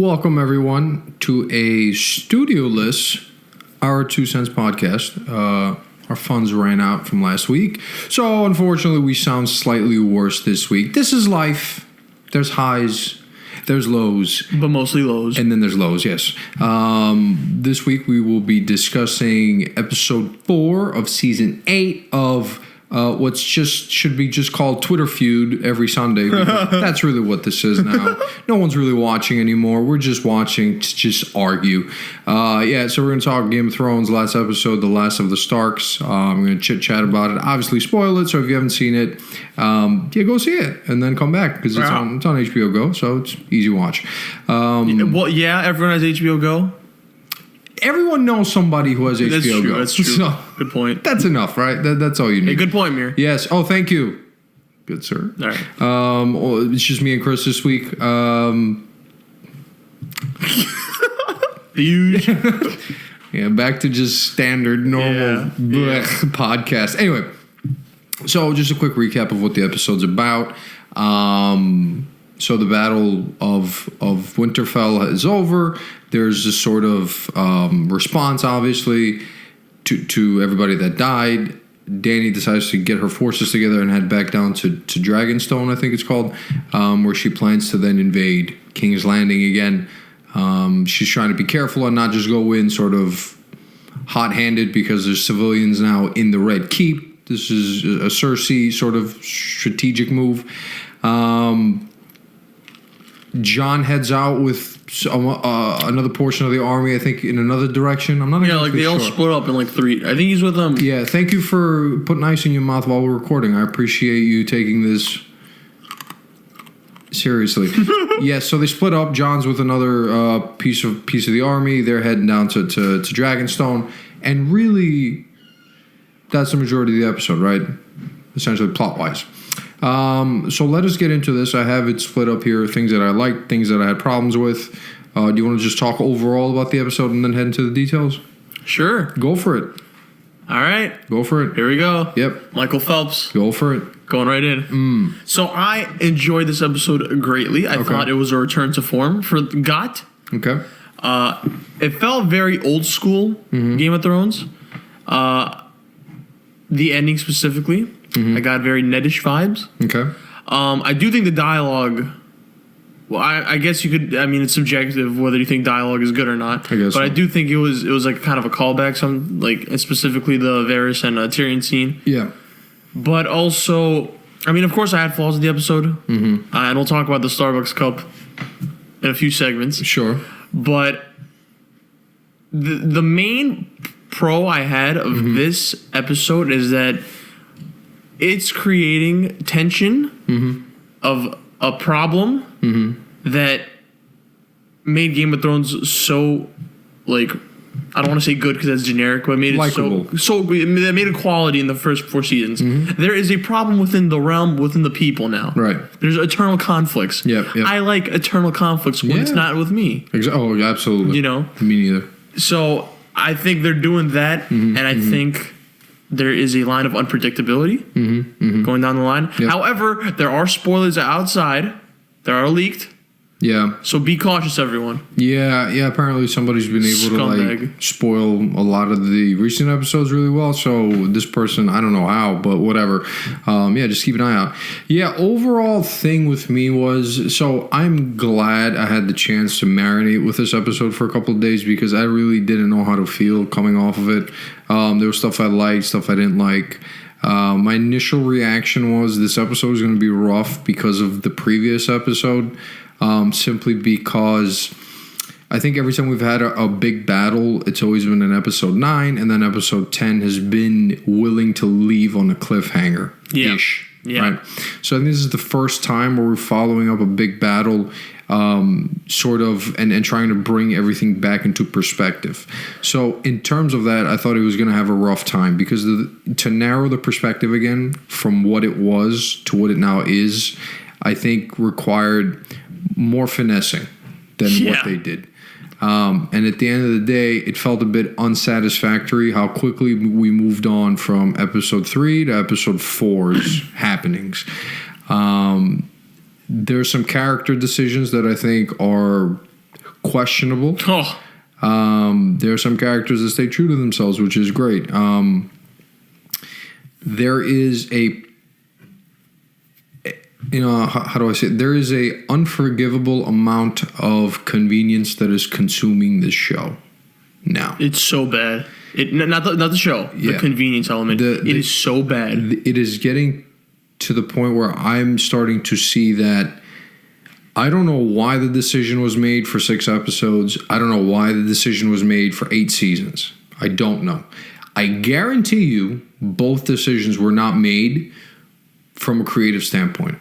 Welcome, everyone, to a studioless Our 2 Cents podcast. Our funds ran out from last week, so unfortunately we sound slightly worse this week. This is life. There's highs, there's lows. But mostly lows. And then there's lows, yes. This week we will be discussing episode 4 of season 8 of what's should be just called Twitter Feud every Sunday. That's really what this is now. No one's really watching anymore. We're just watching to just argue. So we're going to talk Game of Thrones, last episode, The Last of the Starks. I'm going to chit-chat about it. Obviously, spoil it, so if you haven't seen it, go see it and then come back because it's on HBO Go, so it's easy watch. Everyone has HBO Go. Everyone knows somebody who has HBO Go. That's true. So, good point. That's enough, right? That's all you need. Hey, good point, Mir. Yes. Oh, thank you. Good, sir. All right. It's just me and Chris this week. Huge. Yeah, back to just standard, normal podcast. Anyway, so just a quick recap of what the episode's about. So the Battle of Winterfell is over. There's a sort of response, obviously, to everybody that died. Dany decides to get her forces together and head back down to Dragonstone, I think it's called, where she plans to then invade King's Landing again. She's trying to be careful and not just go in sort of hot-handed because there's civilians now in the Red Keep. This is a Cersei sort of strategic move. John heads out with another portion of the army, I think, in another direction. I'm not exactly they all split up in like 3. I think he's with them. Yeah, thank you for putting ice in your mouth while we're recording. I appreciate you taking this seriously. So they split up. John's with another piece of the army. They're heading down to Dragonstone. And really, that's the majority of the episode, right? Essentially, plot-wise. So let us get into this. I have it split up here, things that I liked, things that I had problems with. Do you want to just talk overall about the episode and then head into the details? Sure. Go for it. All right. Go for it. Here we go. Yep. Michael Phelps. Go for it. Going right in. So I enjoyed this episode greatly. I thought it was a return to form for GOT. Okay. It felt very old school Game of Thrones. The ending specifically. I got very Nedish vibes. Okay. I do think the dialogue... Well, I guess you could... I mean, it's subjective whether you think dialogue is good or not. I guess But I do think it was like kind of a callback, specifically the Varys and Tyrion scene. Yeah. But also... I mean, of course, I had flaws in the episode. And we'll talk about the Starbucks cup in a few segments. Sure. But the main pro I had of this episode is that it's creating tension of a problem that made Game of Thrones so, like, I don't want to say good because that's generic, but made it Likeable. so that made it quality in the first 4 seasons. There is a problem within the realm, within the people now. Right. There's eternal conflicts. Yep. I like eternal conflicts when it's not with me. Oh, absolutely. You know? Me neither. So I think they're doing that, and I think there is a line of unpredictability going down the line. Yep. However, there are spoilers outside that are leaked. Yeah. So be cautious, everyone. Yeah. Apparently somebody's been able to spoil a lot of the recent episodes really well. So this person, I don't know how, but whatever. Just keep an eye out. Yeah, overall thing with me was, so I'm glad I had the chance to marinate with this episode for a couple of days because I really didn't know how to feel coming off of it. There was stuff I liked, stuff I didn't like. My initial reaction was this episode was going to be rough because of the previous episode. Simply because I think every time we've had a big battle, it's always been in episode 9, and then episode 10 has been willing to leave on a cliffhanger-ish. Yeah. Right? So I think this is the first time where we're following up a big battle sort of and trying to bring everything back into perspective. So in terms of that, I thought he was going to have a rough time because to narrow the perspective again from what it was to what it now is, I think required more finessing than what they did. And at the end of the day, it felt a bit unsatisfactory how quickly we moved on from episode 3 to episode 4's happenings. There's some character decisions that I think are questionable. Oh, There are some characters that stay true to themselves, which is great. There is a, how do I say it? There is a unforgivable amount of convenience that is consuming this show now. it's so bad. Not the show, the Yeah. convenience element. It is so bad. It is getting to the point where I'm starting to see that I don't know why the decision was made for 6 episodes. I don't know why the decision was made for 8 seasons. I don't know. I guarantee you both decisions were not made from a creative standpoint.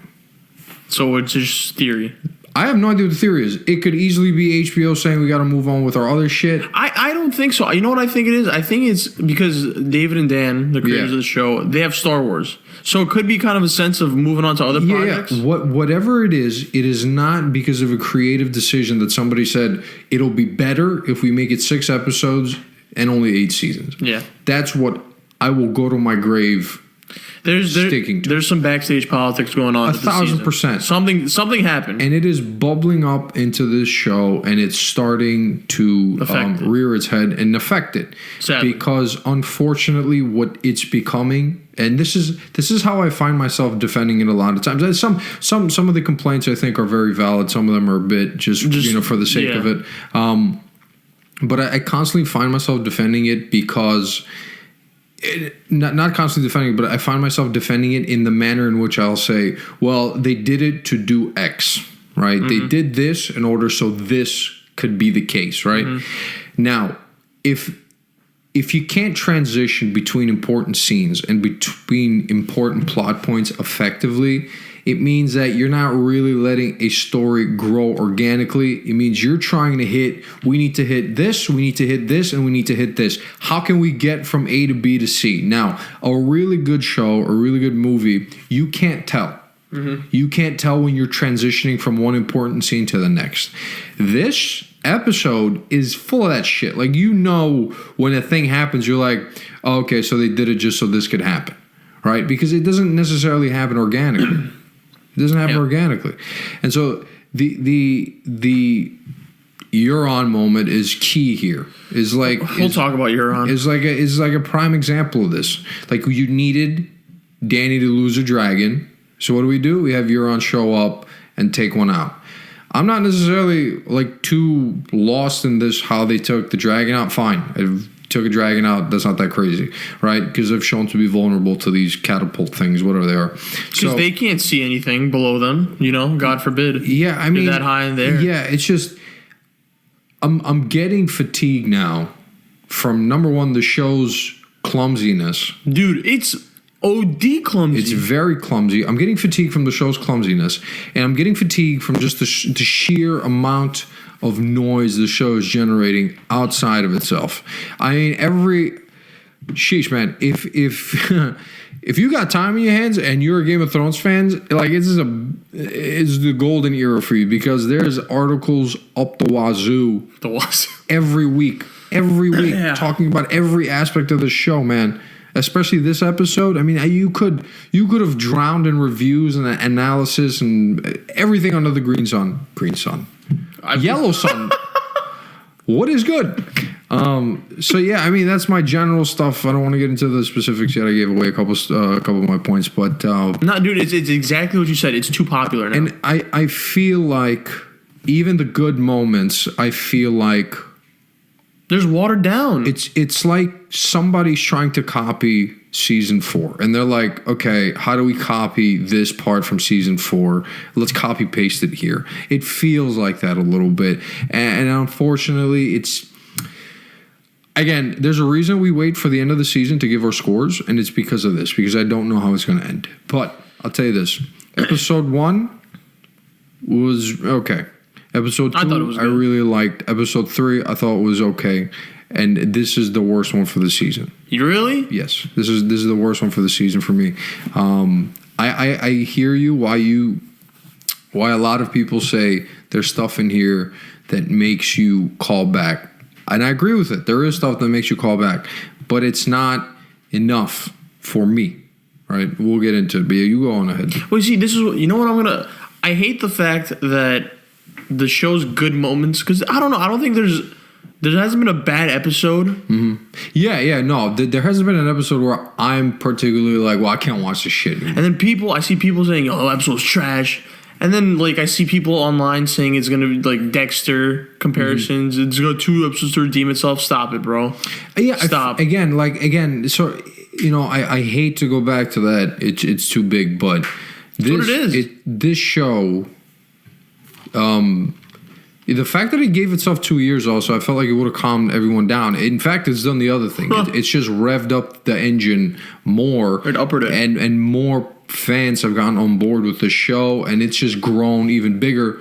So it's just theory. I have no idea what the theory is. It could easily be HBO saying we got to move on with our other shit. I don't think so. You know what I think it is? I think it's because David and Dan, the creators of the show, they have Star Wars. So it could be kind of a sense of moving on to other projects. Yeah, whatever it is not because of a creative decision that somebody said it'll be better if we make it 6 episodes and only 8 seasons. Yeah. That's what I will go to my grave sticking to. There's some backstage politics going on. 1,000%. Something happened. And it is bubbling up into this show, and it's starting to rear its head and affect it. Sadly. Because unfortunately, what it's becoming, and this is how I find myself defending it a lot of times. Some of the complaints I think are very valid. Some of them are a bit just for the sake of it. But I constantly find myself defending it because. Not constantly defending it, but I find myself defending it in the manner in which I'll say, well, they did it to do X, right? Mm-hmm. They did this in order so this could be the case, right? Mm-hmm. Now, if you can't transition between important scenes and between important plot points effectively, it means that you're not really letting a story grow organically. It means you're trying to hit, we need to hit this, we need to hit this, and we need to hit this. How can we get from A to B to C? Now, a really good show, a really good movie, you can't tell. Mm-hmm. You can't tell when you're transitioning from one important scene to the next. This episode is full of that shit. Like, when a thing happens, you're like, oh, okay, so they did it just so this could happen, right? Because it doesn't necessarily happen organically. It doesn't happen organically. And so the Euron moment is key here. We'll talk about Euron. Is like a prime example of this. Like, you needed Dany to lose a dragon. So what do? We have Euron show up and take one out. I'm not necessarily too lost in this how they took the dragon out. Fine. I took a dragon out. That's not that crazy, right? Because they've shown to be vulnerable to these catapult things, whatever they are. Because they can't see anything below them, God forbid. Yeah, I mean, they're that high in there. Yeah, it's just I'm getting fatigued now from number one, the show's clumsiness. Dude, it's OD clumsy. It's very clumsy. I'm getting fatigued from the show's clumsiness, and I'm getting fatigued from just the sheer amount of noise the show is generating outside of itself. I mean, sheesh, man, if if you got time in your hands and you're a Game of Thrones fan, it's the golden era for you, because there's articles up the wazoo. Every week talking about every aspect of the show, man. Especially this episode. I mean, you could have drowned in reviews and analysis and everything under the green sun. Yellow sun. What is good? So yeah, I mean, that's my general stuff. I don't want to get into the specifics yet. I gave away a couple of my points, but no, dude, it's exactly what you said. It's too popular now, and I feel like even the good moments, I feel like there's watered down. It's like somebody's trying to copy season 4, and they're like, okay, how do we copy this part from season 4? Let's copy paste it here. It feels like that a little bit, and unfortunately, it's again. There's a reason we wait for the end of the season to give our scores, and it's because of this. Because I don't know how it's going to end. But I'll tell you this: episode 1 was okay. Episode 2, I really liked. Episode 3, I thought was okay. And this is the worst one for the season. You really? Yes. This is the worst one for the season for me. I hear you why a lot of people say there's stuff in here that makes you call back. And I agree with it. There is stuff that makes you call back. But it's not enough for me. Right? We'll get into it. But yeah, you go on ahead. Well, you see, this is what I'm gonna. I hate the fact that the show's good moments, because I don't know, I don't think there hasn't been a bad episode. Yeah, no. There hasn't been an episode where I'm particularly like, well, I can't watch this shit anymore. And then I see people saying, oh, the episode's trash. And then, like, I see people online saying it's going to be, like, Dexter comparisons. It's got 2 episodes to redeem itself. Stop it, bro. Yeah, Stop. So, you know, I hate to go back to that. It's too big, but That's what it is. This show, the fact that it gave itself 2 years also, I felt like it would have calmed everyone down. In fact, it's done the other thing. It's just revved up the engine more. It uppered it. And more fans have gotten on board with the show, and it's just grown even bigger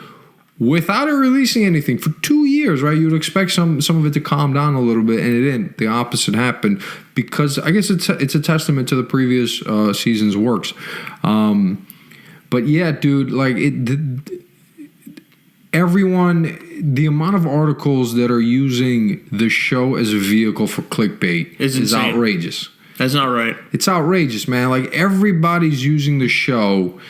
without it releasing anything for 2 years, right? You would expect some of it to calm down a little bit, and it didn't. The opposite happened because I guess it's a testament to the previous season's works. But yeah, dude, like everyone, the amount of articles that are using the show as a vehicle for clickbait is outrageous. That's not right. It's outrageous, man. Like, everybody's using the show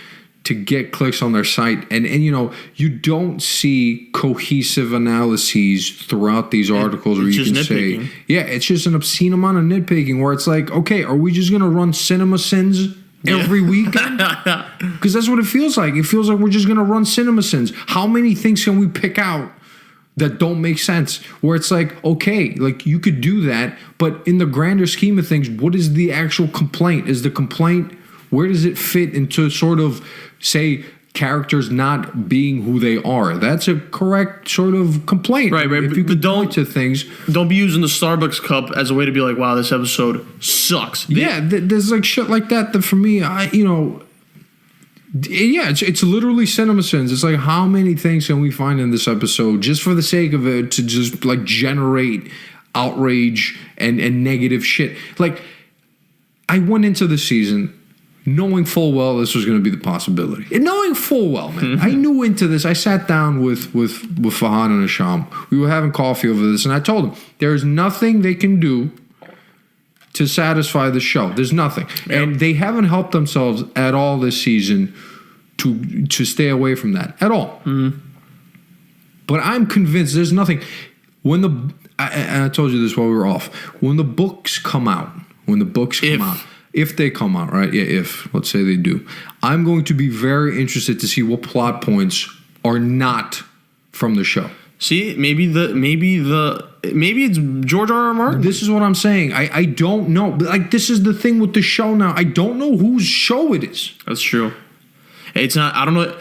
to get clicks on their site. And you know, you don't see cohesive analyses throughout these articles where you can say, yeah, it's just an obscene amount of nitpicking where it's like, okay, are we just going to run CinemaSins every weekend? Because that's what it feels like. It feels like we're just going to run CinemaSins. How many things can we pick out that don't make sense? Where it's like, okay, like, you could do that, but in the grander scheme of things, what is the actual complaint? Is the complaint, where does it fit into sort of, say, characters not being who they are? That's a correct sort of complaint. Right. If you could point to things. Don't be using the Starbucks cup as a way to be like, wow, this episode sucks. There's like shit like that for me, it's literally CinemaSins. It's like, how many things can we find in this episode just for the sake of it to just like generate outrage and negative shit? Like, I went into the season knowing full well this was going to be the possibility. And knowing full well, man. I knew into this. I sat down with Fahad and Hisham. We were having coffee over this, and I told them there's nothing they can do to satisfy the show. There's nothing. Yep. And they haven't helped themselves at all this season to stay away from that at all. But I'm convinced there's nothing. I told you this while we were off. When the books come out, if they come out, right? Yeah, let's say they do. I'm going to be very interested to see what plot points are not from the show. See, maybe it's George R.R. Martin. This is what I'm saying. I don't know. Like, this is the thing with the show now. I don't know whose show it is. That's true. It's not. I don't know.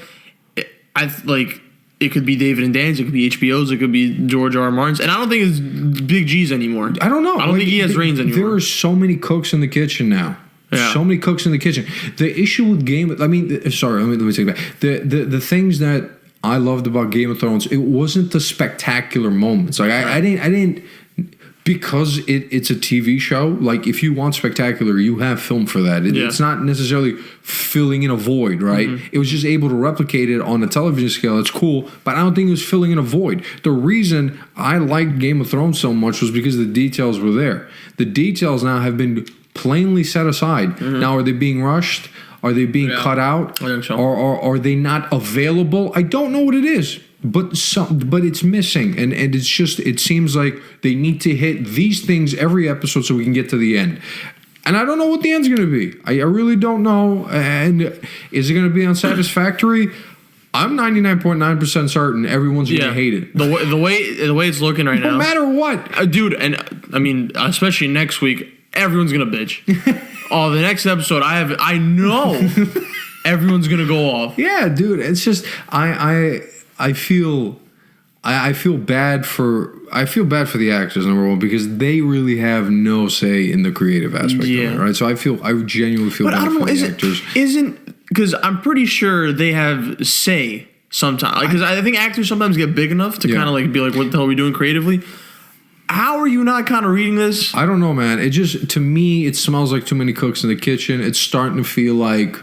It could be David and Dan's. It could be HBO's. It could be George R.R. Martin's. And I don't think it's Big G's anymore. I don't know. I don't think he has reins anymore. There are so many cooks in the kitchen now. Yeah. So many cooks in the kitchen. The issue with let me take it back. The things that I loved about Game of Thrones, it wasn't the spectacular moments. Like, I didn't because it's a TV show. Like, if you want spectacular, you have film for that. It's not necessarily filling in a void, right? It was just able to replicate it on a television scale. It's cool, but I don't think it was filling in a void. The reason I liked Game of Thrones so much was because the details were there. The details now have been plainly set aside. Now, are they being rushed? Are they being cut out? I think so. Or are they not available? I don't know what it is, but it's missing, and it's just, it seems like they need to hit these things every episode so we can get to the end. And I don't know what the end's going to be. I really don't know. And is it going to be unsatisfactory? I'm 99.9% certain everyone's going to hate it. The way it's looking right now. No matter what. Dude, and I mean, especially next week, everyone's going to bitch. The next episode, I know everyone's going to go off. Yeah, dude. It's just, I feel bad for the actors, number one, because they really have no say in the creative aspect of it, right? So I genuinely feel bad for the actors. Because I'm pretty sure they have say sometimes. Because I think actors sometimes get big enough to kind of like be like, what the hell are we doing creatively? How are you not kind of reading this? I don't know, man. It just, to me, it smells like too many cooks in the kitchen. It's starting to feel like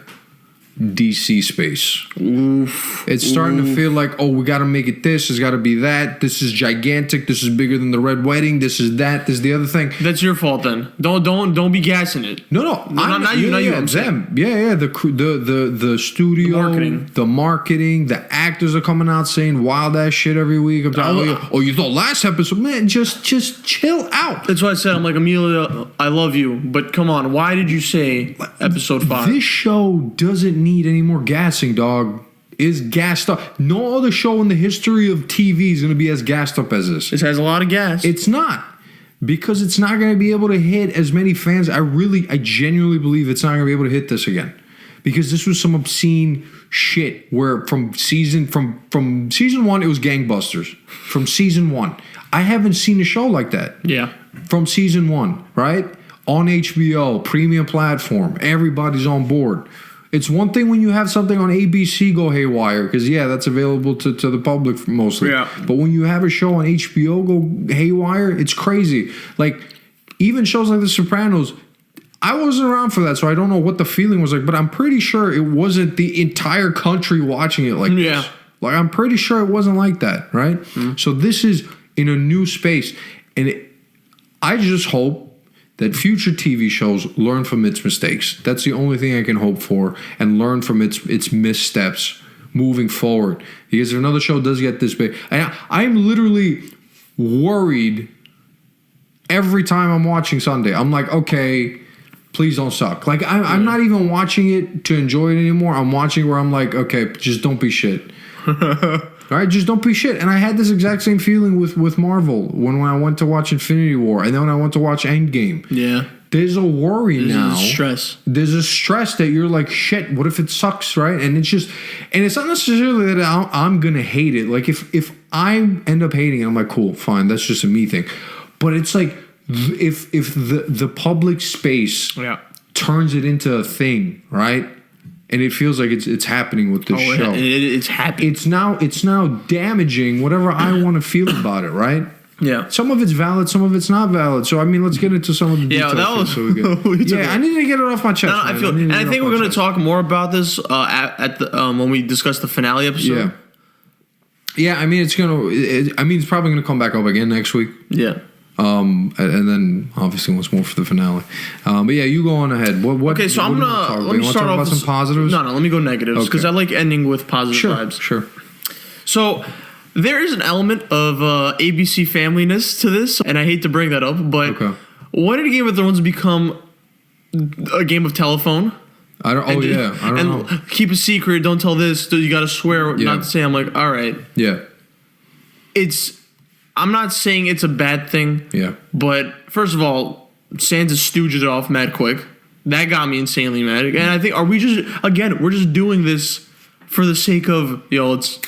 DC space. Oof. It's starting to feel like, oh, we got to make it this. It's got to be that. This is gigantic. This is bigger than the Red Wedding. This is that. This is the other thing. That's your fault then. Don't be gassing it. No, not you. Yeah, them. Yeah. The studio, the marketing, the actors are coming out saying wild ass shit every week. I'm telling you thought last episode, man, just chill out. That's why I said, I'm like, Amelia, I love you, but come on, why did you say episode 5? This show doesn't need any more gassing, dog. Is gassed up. No other show in the history of TV is going to be as gassed up as this. This has a lot of gas. It's not. Because it's not going to be able to hit as many fans. I genuinely believe it's not going to be able to hit this again. Because this was some obscene shit where from season 1 it was gangbusters. From season 1. I haven't seen a show like that. Yeah. From season 1, right? On HBO, premium platform. Everybody's on board. It's one thing when you have something on ABC go haywire, because, yeah, that's available to the public mostly. Yeah. But when you have a show on HBO go haywire, it's crazy. Like, even shows like The Sopranos, I wasn't around for that, so I don't know what the feeling was like, but I'm pretty sure it wasn't the entire country watching it like this. Like, I'm pretty sure it wasn't like that, right? Mm-hmm. So this is in a new space. And I just hope that future TV shows learn from its mistakes. That's the only thing I can hope for, and learn from its missteps moving forward. Because if another show does get this big, I'm literally worried every time I'm watching Sunday. I'm like, okay, please don't suck. Like, I'm not even watching it to enjoy it anymore. I'm watching where I'm like, okay, just don't be shit. All right, just don't be shit. And I had this exact same feeling with Marvel when I went to watch Infinity War, and then when I went to watch Endgame. Yeah. There's a worry now. There's a stress. There's a stress that you're like, shit, what if it sucks, right? And it's not necessarily that I'm going to hate it. Like, if I end up hating it, I'm like, cool, fine, that's just a me thing. But it's like, if the public space turns it into a thing, right? And it feels like it's happening with this show. It's happening. It's now damaging whatever I want to feel about it, right? Yeah. Some of it's valid, some of it's not valid. So I mean, let's get into some of the details. Yeah, that was. So I need to get it off my chest. No, I think we're going to talk more about this at the when we discuss the finale episode. Yeah. I mean, it's probably going to come back up again next week. Yeah. And then obviously once more for the finale. But yeah, you go on ahead. Okay, so I'm gonna let me start off with some positives. No, let me go negatives because I like ending with positive vibes. Sure. So there is an element of ABC familyness to this, and I hate to bring that up, but when did Game of Thrones become a game of telephone? I don't know. Keep a secret. Don't tell this. You got to swear not to say. I'm like, all right. Yeah. I'm not saying it's a bad thing. Yeah. But first of all, Sansa stooged it off mad quick. That got me insanely mad. And I think, we're just doing this for the sake of, let's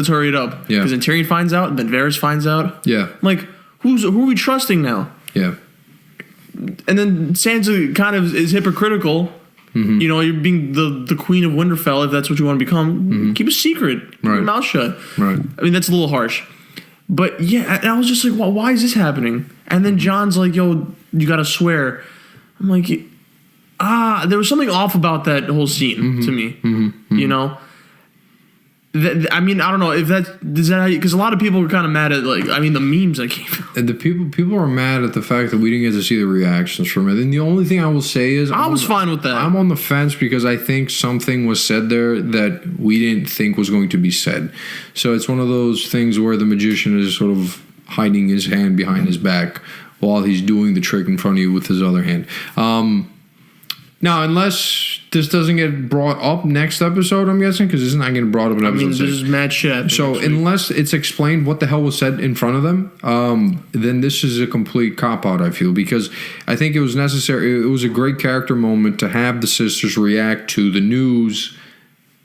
hurry it up. Yeah. Because then Tyrion finds out, then Varys finds out. Yeah. I'm like, who are we trusting now? Yeah. And then Sansa kind of is hypocritical. Mm-hmm. You're being the queen of Winterfell, if that's what you want to become. Mm-hmm. Keep a secret. Keep your mouth shut. Right. I mean, that's a little harsh. But yeah, and I was just like, well, why is this happening? And then John's like, yo, you got to swear. I'm like, there was something off about that whole scene to me. Mm-hmm. I mean, I don't know if because a lot of people were kind of mad at the memes that came out. And the people are mad at the fact that we didn't get to see the reactions from it. And the only thing I will say is I was fine with that. I'm on the fence because I think something was said there that we didn't think was going to be said. So it's one of those things where the magician is sort of hiding his hand behind his back while he's doing the trick in front of you with his other hand. Now, unless this doesn't get brought up next episode, I'm guessing, because it's not getting brought up in episode 6. This is mad shit. So unless it's explained what the hell was said in front of them, then this is a complete cop-out, I feel, because I think it was necessary. It was a great character moment to have the sisters react to the news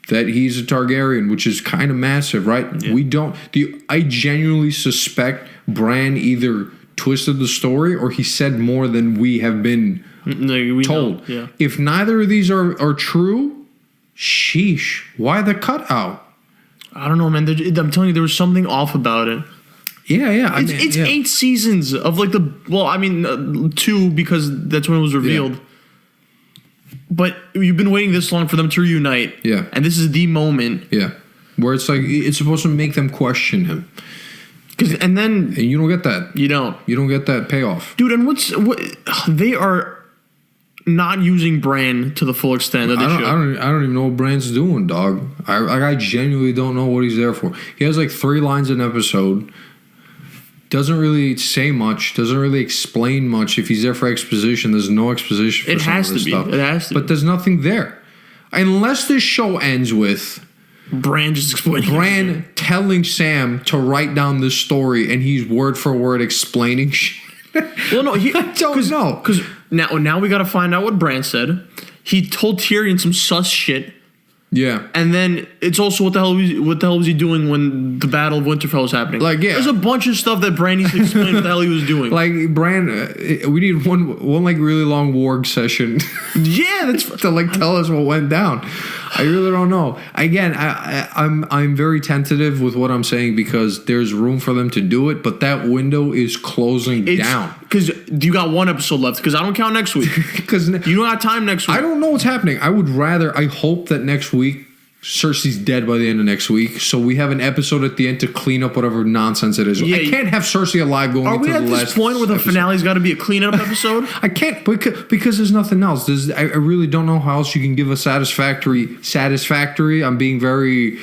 that he's a Targaryen, which is kind of massive, right? Yeah. I genuinely suspect Bran either twisted the story or he said more than we have been told. Yeah. If neither of these are true, sheesh. Why the cutout? I don't know, man. I'm telling you, there was something off about it. Yeah. It's 8 seasons of 2 because that's when it was revealed. but you've been waiting this long for them to reunite. Yeah. And this is the moment. Yeah. Where it's like, it's supposed to make them question him. And then And you don't get that. you don't. You don't get that payoff. Dude, and what they are not using Bran to the full extent that they should. I don't even know what Bran's doing, dog. I genuinely don't know what he's there for. He has like 3 lines an episode. Doesn't really say much. Doesn't really explain much. If he's there for exposition, there's no exposition for It some has of this to be. stuff. It has to But be. there's nothing there. Unless this show ends with Bran just explaining. Bran telling Sam to write down this story and he's word for word explaining shit. Well, no, I don't know. Because now we got to find out what Bran said. He told Tyrion some sus shit. Yeah. And then it's also what the hell was he doing when the Battle of Winterfell was happening? Like, yeah. There's a bunch of stuff that Bran needs to explain what the hell he was doing. Like Bran, we need one like really long warg session yeah, that's to like tell us what went down. I really don't know. Again, I'm very tentative with what I'm saying because there's room for them to do it, but that window is closing down. Because you got 1 episode left. Because I don't count next week. Because You don't have time next week. I don't know what's happening. I hope that next week Cersei's dead by the end of next week, so we have an episode at the end to clean up whatever nonsense it is. Yeah, I can't have Cersei alive going Are into we the at last this point where the episode. finale's got to be a cleanup episode? I can't because there's nothing else. I really don't know how else you can give a satisfactory. I'm being very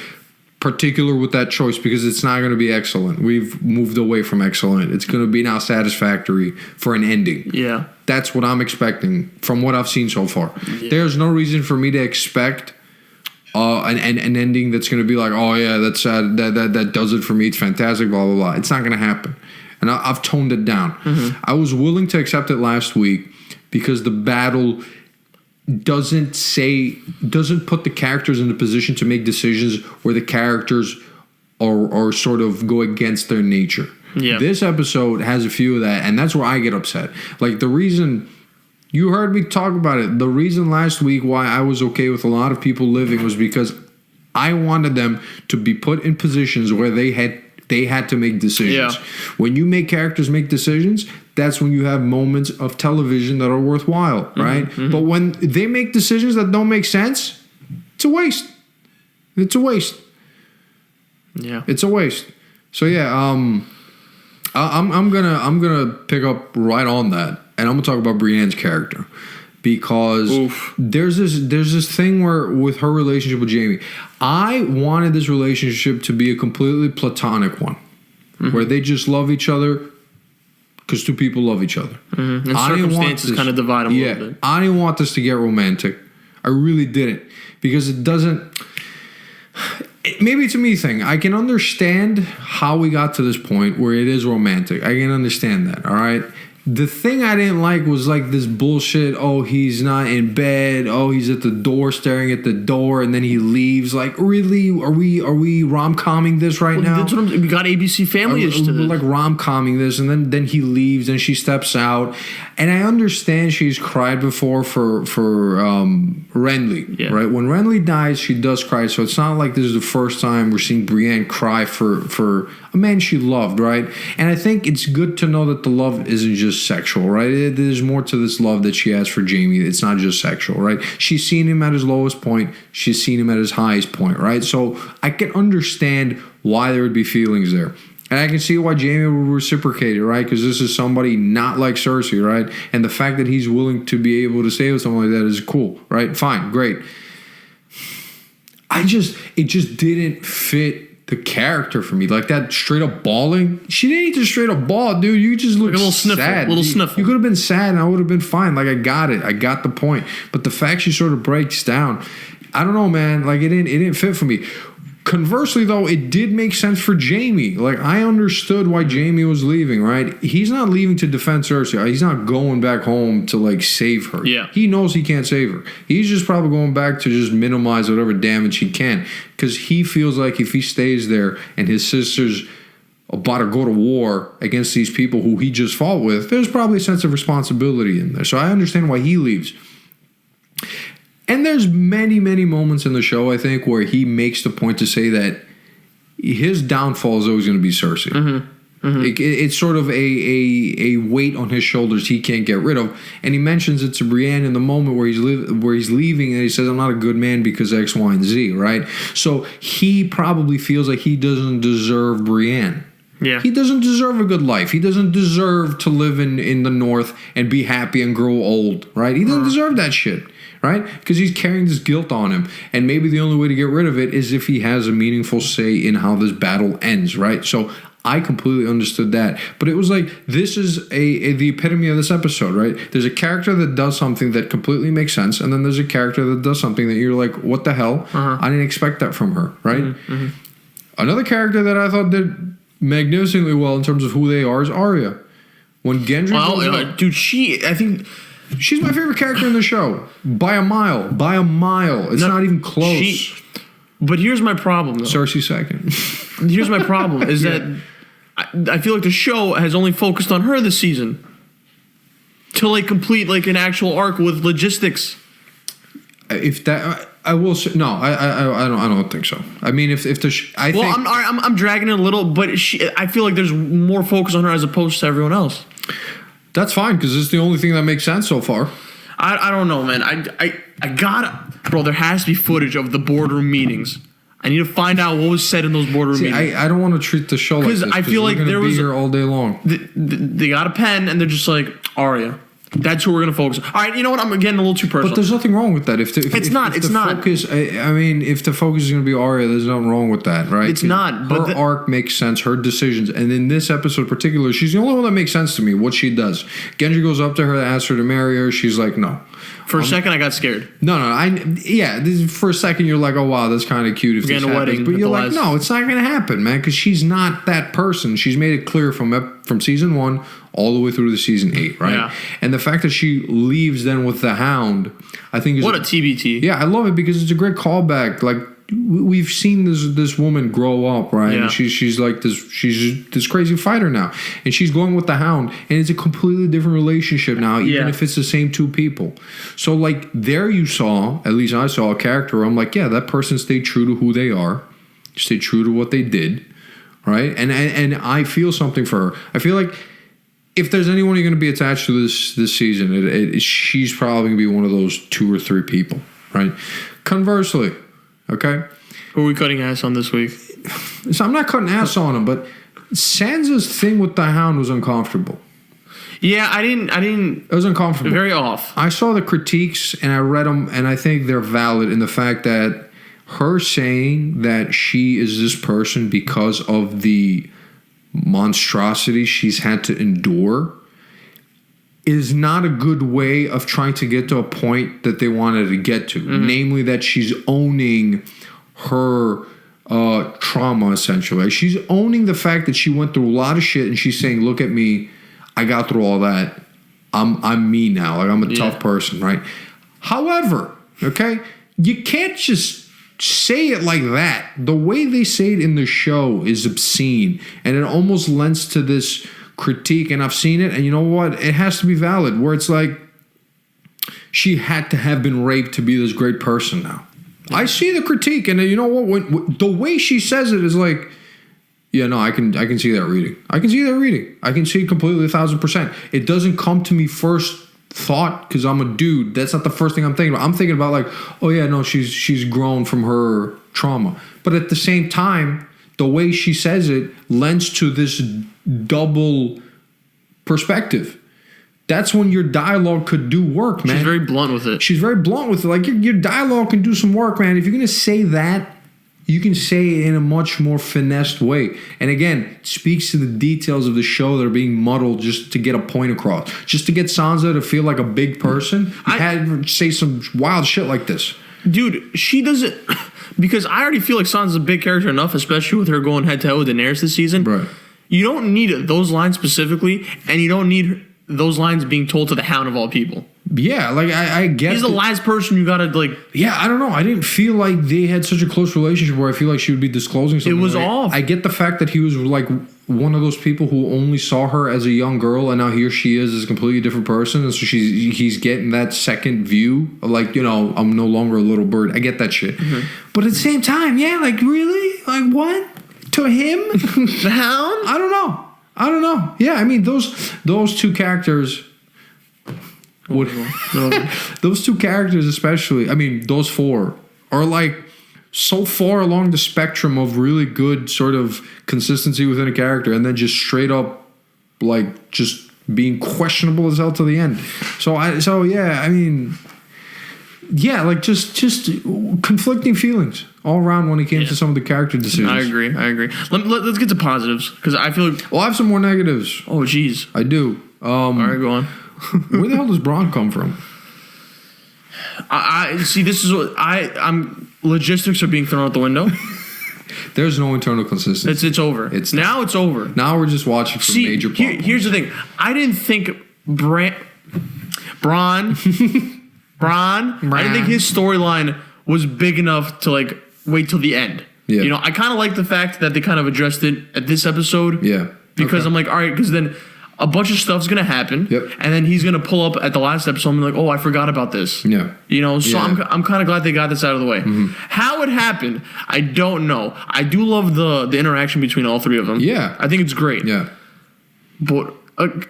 particular with that choice because it's not going to be excellent. We've moved away from excellent. It's going to be now satisfactory for an ending. Yeah. That's what I'm expecting from what I've seen so far. Yeah. There's no reason for me to expect an ending that's going to be like, oh yeah, that's that does it for me. It's fantastic. Blah blah blah. It's not going to happen, and I've toned it down. Mm-hmm. I was willing to accept it last week because the battle doesn't put the characters in a position to make decisions where the characters are sort of go against their nature. Yeah. This episode has a few of that, and that's where I get upset. Like the reason. You heard me talk about it. The reason last week why I was okay with a lot of people living was because I wanted them to be put in positions where they had to make decisions. Yeah. When you make characters make decisions, that's when you have moments of television that are worthwhile, right? Mm-hmm. But when they make decisions that don't make sense, it's a waste. It's a waste. Yeah. It's a waste. So yeah, I'm gonna pick up right on that. And I'm gonna talk about Brienne's character because there's this thing where with her relationship with Jaime, I wanted this relationship to be a completely platonic one, where they just love each other because 2 people love each other. Mm-hmm. And circumstances kind of divide them a little bit. I didn't want this to get romantic. I really didn't because it doesn't. Maybe it's a me thing. I can understand how we got to this point where it is romantic. I can understand that. All right. The thing I didn't like was like this bullshit. Oh, he's not in bed. Oh, he's at the door staring at the door, and then he leaves. Like, really? Are we rom-comming this right now? That's what we got ABC Family-ish to We're this. like rom-comming this, and then he leaves, and she steps out, and I understand she's cried before for Renly, Yeah. right? When Renly dies, she does cry, so it's not like this is the first time we're seeing Brienne cry for a man she loved, right? And I think it's good to know that the love isn't just sexual, right? There's more to this love that she has for Jaime. It's not just sexual, right? She's seen him at his lowest point. She's seen him at his highest point, right? So I can understand why there would be feelings there. And I can see why Jaime would reciprocate it, right? Because this is somebody not like Cersei, right? And the fact that he's willing to be able to stay with someone like that is cool, right? Fine, great. It just didn't fit the character for me. Like that straight up bawling. She didn't need to straight up bawl, dude. You just look like a little sniffle, sad. sniffle. You could have been sad and I would have been fine. Like I got it. I got the point. But the fact she sort of breaks down, I don't know, man. Like it didn't fit for me. Conversely, though, it did make sense for Jaime. Like, I understood why Jaime was leaving, right? He's not leaving to defend Cersei. He's not going back home to, like, save her. Yeah. He knows he can't save her. He's just probably going back to just minimize whatever damage he can. Because he feels like if he stays there and his sister's about to go to war against these people who he just fought with, there's probably a sense of responsibility in there. So I understand why he leaves. And there's many, many moments in the show, I think, where he makes the point to say that his downfall is always going to be Cersei. Mm-hmm. It's sort of a weight on his shoulders he can't get rid of. And he mentions it to Brienne in the moment where he's leaving, and he says, "I'm not a good man because X, Y, and Z." Right? So he probably feels like he doesn't deserve Brienne. Yeah. He doesn't deserve a good life. He doesn't deserve to live in the North and be happy and grow old. Right? He doesn't deserve that shit. Right? Because he's carrying this guilt on him. And maybe the only way to get rid of it is if he has a meaningful say in how this battle ends. Right? So I completely understood that. But it was like, this is the epitome of this episode, right? There's a character that does something that completely makes sense, and then there's a character that does something that you're like, what the hell? I didn't expect that from her, right? Another character that I thought did magnificently well in terms of who they are is Arya. When Gendry goes up, dude, I think... she's my favorite character in the show. By a mile. By a mile. It's not even close. But here's my problem, though. Cersei second. Here's my problem, is that I feel like the show has only focused on her this season to like complete like an actual arc with logistics. If that, I will say no. I don't think so. I mean, if the I'm dragging it a little, but I feel like there's more focus on her as opposed to everyone else. That's fine because it's the only thing that makes sense so far. I don't know, man. I gotta, bro. There has to be footage of the boardroom meetings. I need to find out what was said in those boardroom meetings. I don't want to treat the show like this. I feel like there was here all day long. They got a pen and they're just like, Arya. That's who we're gonna focus on. All right, you know what? I'm getting a little too personal. But there's nothing wrong with that. If the focus is gonna be Arya, there's nothing wrong with that, right? It's not. Her arc makes sense. Her decisions, and in this episode in particular, she's the only one that makes sense to me. What she does. Genji goes up to her, asks her to marry her. She's like, no. For a second, I got scared. No. For a second, you're like, oh wow, that's kind of cute if this happens. But you're like, no, it's not gonna happen, man, because she's not that person. She's made it clear from season 1 all the way through to season 8, right? Yeah. And the fact that she leaves then with the Hound, I think is what a TBT. Yeah, I love it because it's a great callback. Like we've seen this woman grow up, right? Yeah. And she's like this crazy fighter now, and she's going with the Hound, and it's a completely different relationship now, even if it's the same two people. So like there you saw, at least I saw a character where I'm like, yeah, that person stayed true to who they are, stayed true to what they did, right? And I feel something for her. I feel like if there's anyone you're going to be attached to this season, she's probably going to be one of those 2 or 3 people, right? Conversely, okay? Who are we cutting ass on this week? So I'm not cutting ass on him, but Sansa's thing with the Hound was uncomfortable. Yeah, I didn't. It was uncomfortable. Very off. I saw the critiques and I read them, and I think they're valid in the fact that her saying that she is this person because of the monstrosity she's had to endure is not a good way of trying to get to a point that they wanted to get to. Namely that she's owning her trauma, essentially. She's owning the fact that she went through a lot of shit, and she's saying, look at me, I got through all that. I'm me now. Like I'm a tough person, right? However, okay, you can't just say it like that. The way they say it in the show is obscene, and it almost lends to this critique, and I've seen it, and you know what? It has to be valid, where it's like she had to have been raped to be this great person now. I see the critique, and you know what? When the way she says it is like, yeah, no, I can see that reading. I can see that reading. I can see it completely 1,000%. It doesn't come to me first thought because I'm a dude. That's not the first thing I'm thinking about. I'm thinking about like, oh yeah, no, she's grown from her trauma. But at the same time, the way she says it lends to this double perspective. That's when your dialogue could do work, man. She's very blunt with it. She's very blunt with it. Like your dialogue can do some work, man. If you're gonna say that, you can say it in a much more finessed way. And again, it speaks to the details of the show that are being muddled just to get a point across. Just to get Sansa to feel like a big person, you had her say some wild shit like this. Dude, she doesn't... Because I already feel like Sansa's a big character enough, especially with her going head-to-head with Daenerys this season. Right. You don't need those lines specifically, and you don't need those lines being told to the Hound of all people. Yeah, like I get. He's the last person you gotta like. Yeah, I don't know. I didn't feel like they had such a close relationship where I feel like she would be disclosing something. It was like, off. I get the fact that he was like one of those people who only saw her as a young girl, and now here she is as a completely different person, and so he's getting that second view. Like, you know, I'm no longer a little bird. I get that shit, but at the same time, yeah, like really, like what to him? The Hound? I don't know. I don't know. Yeah, I mean those two characters. Those two characters, especially. I mean, those four are like so far along the spectrum of really good sort of consistency within a character, and then just straight up like just being questionable as hell to the end. So yeah, I mean. Yeah, like just conflicting feelings all around when it came to some of the character decisions. I agree. Let's get to positives because I feel like... Well, I have some more negatives. Oh, jeez. I do. All right, go on. Where the hell does Braun come from? I see. This is what I'm. Logistics are being thrown out the window. There's no internal consistency. It's over. It's over. Now we're just watching for major problems. Here's the thing. I didn't think Braun. I didn't think his storyline was big enough to like wait till the end. Yeah. You know, I kind of like the fact that they kind of addressed it at this episode. Yeah. Because I'm like, all right, because then a bunch of stuff's gonna happen. Yep. And then he's gonna pull up at the last episode and be like, oh, I forgot about this. Yeah. You know, so Yeah. I'm kind of glad they got this out of the way. Mm-hmm. How it happened, I don't know. I do love the interaction between all three of them. Yeah. I think it's great. Yeah. But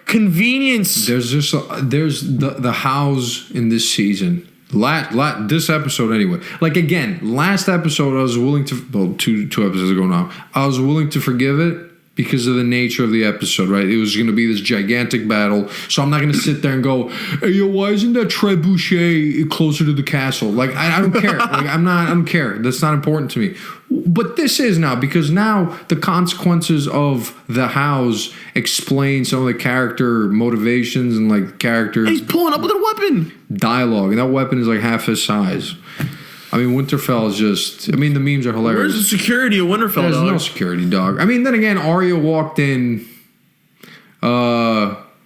convenience. There's just there's the hows in this season. This episode anyway. Like again, last episode I was willing to. Well, two episodes ago now, I was willing to forgive it because of the nature of the episode. Right, it was going to be this gigantic battle, so I'm not going to sit there and go, "Hey, yo, why isn't that trebuchet closer to the castle?" Like I don't care. Like I don't care. That's not important to me. But this is now because now the consequences of the hows explain some of the character motivations and like character. He's pulling up with a weapon. Dialogue, and that weapon is like half his size. I mean, Winterfell is just. I mean, the memes are hilarious. Where's the security of Winterfell? There's dog? no security, dog. I mean, then again, Arya walked in.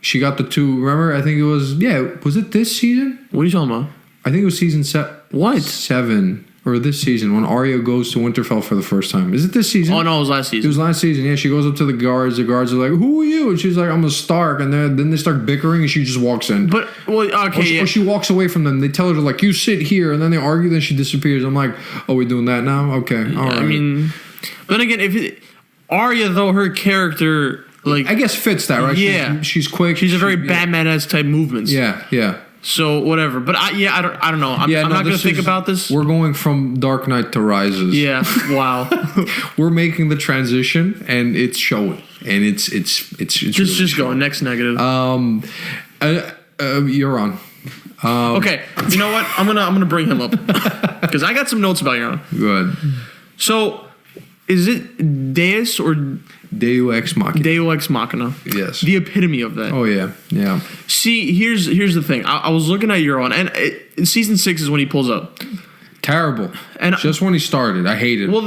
She got the two. Remember, I think it was. Yeah, was it this season? What are you talking about? I think it was season What? 7 or this season when Arya goes to Winterfell for the first time. Is it this season? Oh no, it was last It season. was last season. Yeah, she goes up to the guards. The guards are like, "Who are you?" And she's like, "I'm a Stark." And then they start bickering, and she just walks in. But well, okay, Or she walks away from them. They tell her to like, "You sit here," and then they argue. Then she disappears. I'm like, "Oh, we're doing that now? Okay, all right." I mean, but then again, Arya though her character like I guess fits that, right? Yeah. she's quick. she's a very Batman-esque type movements. Yeah. So whatever. But I don't know. I'm not gonna think about this. We're going from Dark Knight to Rises. Yeah. Wow. We're making the transition, and it's showing, and it's just go next negative. You're on. Okay. You know what? I'm gonna bring him up because I got some notes about Euron. Good. So, is it Deus or Deus Ex Machina. Deus Ex Machina? Yes. The epitome of that. Oh yeah. See, here's the thing. I was looking at Euron, and season 6 is when he pulls up. Terrible. And just when he started, I hated it. Well,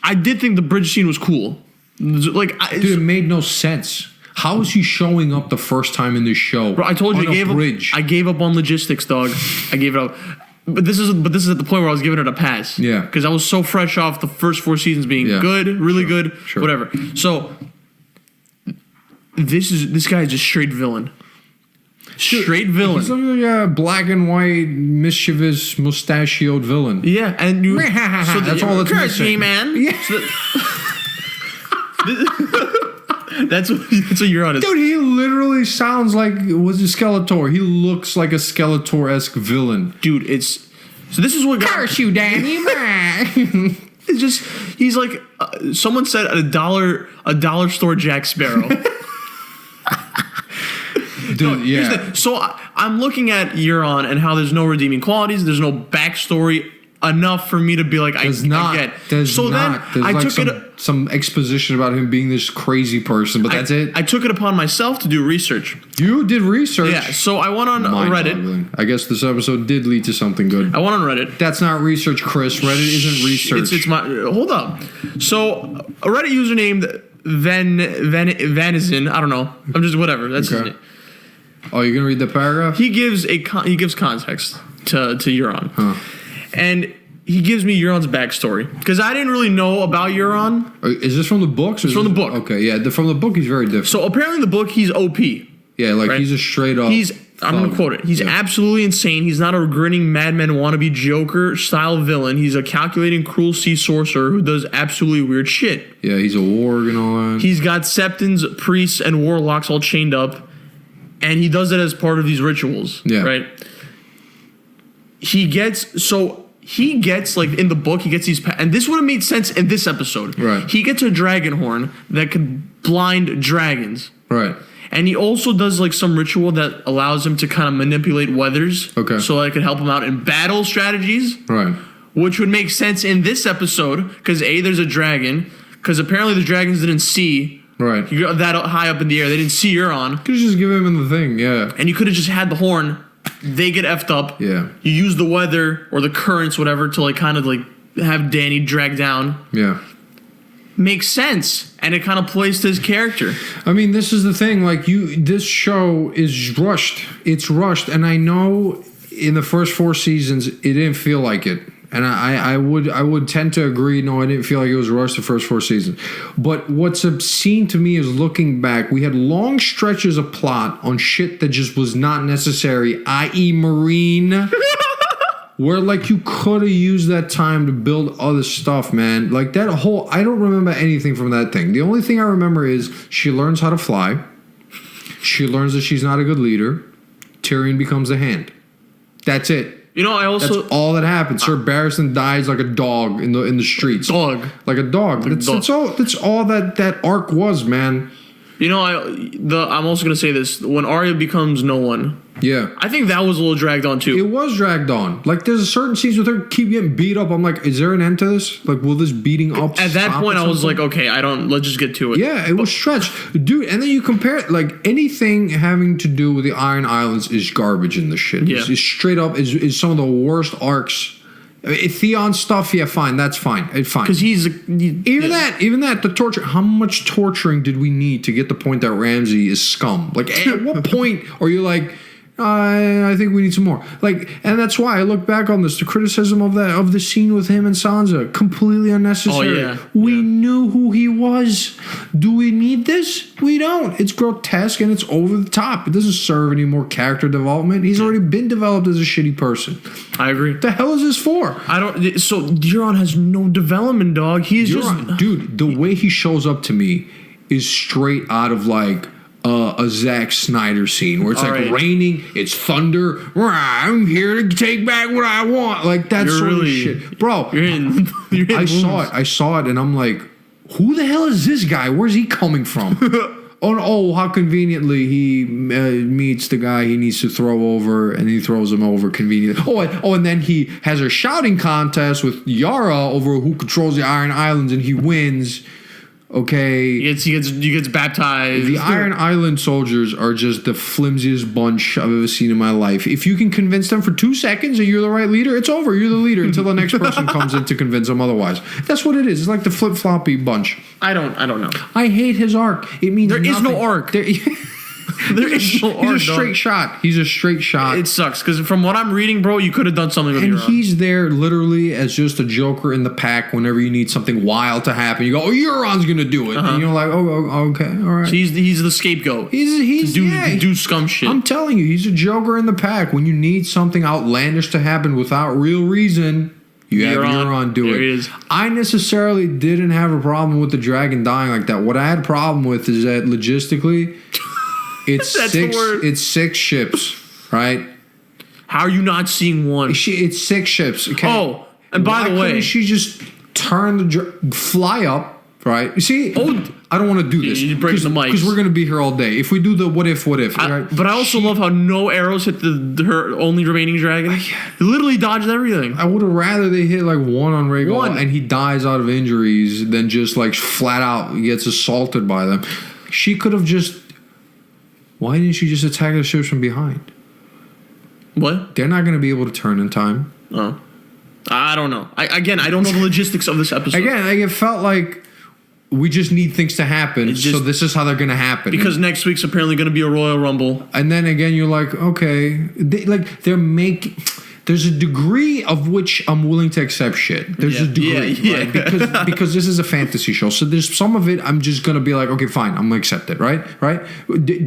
I did think the bridge scene was cool. Like, Dude, it made no sense. How is he showing up the first time in this show? Bro, I told you I gave up on logistics, dog. I gave it up. But this is at the point where I was giving it a pass. Yeah. Because I was so fresh off the first 4 seasons being good, really good, whatever. So this guy is just straight villain. Straight villain. He's like a black and white, mischievous, mustachioed villain. Yeah, and so that's all that's curse me, missing. man. Yeah. That's what Euron is. Dude, he literally sounds like was a Skeletor. He looks like a Skeletor-esque villain. Dude, so this is what Curse you, Danny. It's just he's like someone said a dollar store Jack Sparrow. Dude, yeah. So I'm looking at Euron and how there's no redeeming qualities. There's no backstory enough for me to be like, I get. There's so not. then I like took some exposition about him being this crazy person, but that's it. I took it upon myself to do research. You did research. Yeah, so I went on Reddit. I guess this episode did lead to something good. I went on Reddit. That's not research, Chris. Reddit isn't research. It's my hold up. So a Reddit user named Vanizin. I don't know. I'm just whatever. That's his name. Oh, you're gonna read the paragraph? He gives context to Euron, and he gives me Euron's backstory because I didn't really know about Euron. Is this from the books? It's from the book. Okay, yeah. From the book, he's very different. So apparently, in the book, he's OP. Yeah, like right? he's a straight up. I'm going to quote it. He's absolutely insane. He's not a grinning madman wannabe Joker-style villain. He's a calculating, cruel sea sorcerer who does absolutely weird shit. Yeah, he's a warg and all that. He's got septons, priests, and warlocks all chained up, and he does it as part of these rituals. Yeah. Right? He gets, like, in the book, he gets these, and this would have made sense in this episode. Right. He gets a dragon horn that could blind dragons. Right. And he also does like some ritual that allows him to kind of manipulate weathers. Okay. So that it could help him out in battle strategies. Right. Which would make sense in this episode because there's a dragon. Because apparently the dragons didn't see. Right. You got that high up in the air. They didn't see Euron. Could just give him the thing, yeah. And you could have just had the horn. They get effed up. Yeah. You use the weather or the currents, whatever, to like kind of like have Danny drag down. Yeah. Makes sense. And it kind of plays to his character. I mean, this is the thing. Like, this show is rushed. It's rushed. And I know in the first 4 seasons, it didn't feel like it. And I would tend to agree. No, I didn't feel like it was rushed the first 4 seasons. But what's obscene to me is looking back, we had long stretches of plot on shit that just was not necessary, i.e. Marine. Where, like, you could have used that time to build other stuff, man. Like, that whole... I don't remember anything from that thing. The only thing I remember is she learns how to fly. She learns that she's not a good leader. Tyrion becomes the hand. That's it. You know, I also... That's all that happens. Sir Barristan dies like a dog in the streets. Dog. Like a dog. That's all that arc was, man. You know, I'm also going to say this. When Arya becomes no one... Yeah. I think that was a little dragged on, too. It was dragged on. Like, there's a certain scenes with her keep getting beat up. I'm like, is there an end to this? Like, will this beating up At that point, I was like, okay, let's just get to it. Yeah, it was stretched. Dude, and then you compare it, like, anything having to do with the Iron Islands is garbage in the shit. Yeah. It's straight up is some of the worst arcs. I mean, Theon stuff, yeah, fine. That's fine. It's fine. Because Even that, the torture. How much torturing did we need to get the point that Ramsay is scum? Like, at what point are you like... I think we need some more. Like, and that's why I look back on this. The criticism of the scene with him and Sansa, completely unnecessary. Oh, yeah. We knew who he was. Do we need this? We don't. It's grotesque and it's over the top. It doesn't serve any more character development. He's already been developed as a shitty person. I agree. What the hell is this for? So Euron has no development, dog. He's just... Dude, the way he shows up to me is straight out of like... a Zack Snyder scene where it's raining, it's thunder. I'm here to take back what I want. Like that sort of shit, bro. I saw it, and I'm like, who the hell is this guy? Where's he coming from? How conveniently he meets the guy he needs to throw over, and he throws him over conveniently. And then he has a shouting contest with Yara over who controls the Iron Islands, and he wins. Okay. He gets baptized. The Iron Island soldiers are just the flimsiest bunch I've ever seen in my life. If you can convince them for 2 seconds that you're the right leader, it's over. You're the leader until the next person comes in to convince them otherwise. That's what it is. It's like the flip-floppy bunch. I don't know. I hate his arc. It means there is no arc. He's a straight shot. He's a straight shot. It sucks because from what I'm reading, bro, you could have done something with And Euron. he's there literally as just a joker in the pack whenever you need something wild to happen. You go, Euron's going to do it. And you're like, okay, all right. So he's the scapegoat. He's to do scum shit. I'm telling you, he's a joker in the pack. When you need something outlandish to happen without real reason, you have Euron do there it. He is. I necessarily didn't have a problem with the dragon dying like that. What I had a problem with is that logistically... It's It's 6 ships, right? How are you not seeing one? It's 6 ships. Okay? Oh, and by the way, couldn't she just fly up, right? You see, I don't want to do this. You're breaking the mics because we're gonna be here all day. If we do the what if, right? But I also love how no arrows hit her only remaining dragon. He literally dodged everything. I would have rather they hit like one on Rhaegal and he dies out of injuries than just like flat out gets assaulted by them. She could have just. Why didn't she just attack the ships from behind? What? They're not going to be able to turn in time. Oh. I don't know. I don't know the logistics of this episode. Again, it felt like we just need things to happen, so this is how they're going to happen. Because next week's apparently going to be a Royal Rumble. And then again, you're like, okay. there's a degree of which I'm willing to accept shit. There's a degree, right? Because this is a fantasy show. So there's some of it I'm just gonna be like, okay, fine, I'm gonna accept it, right? Right?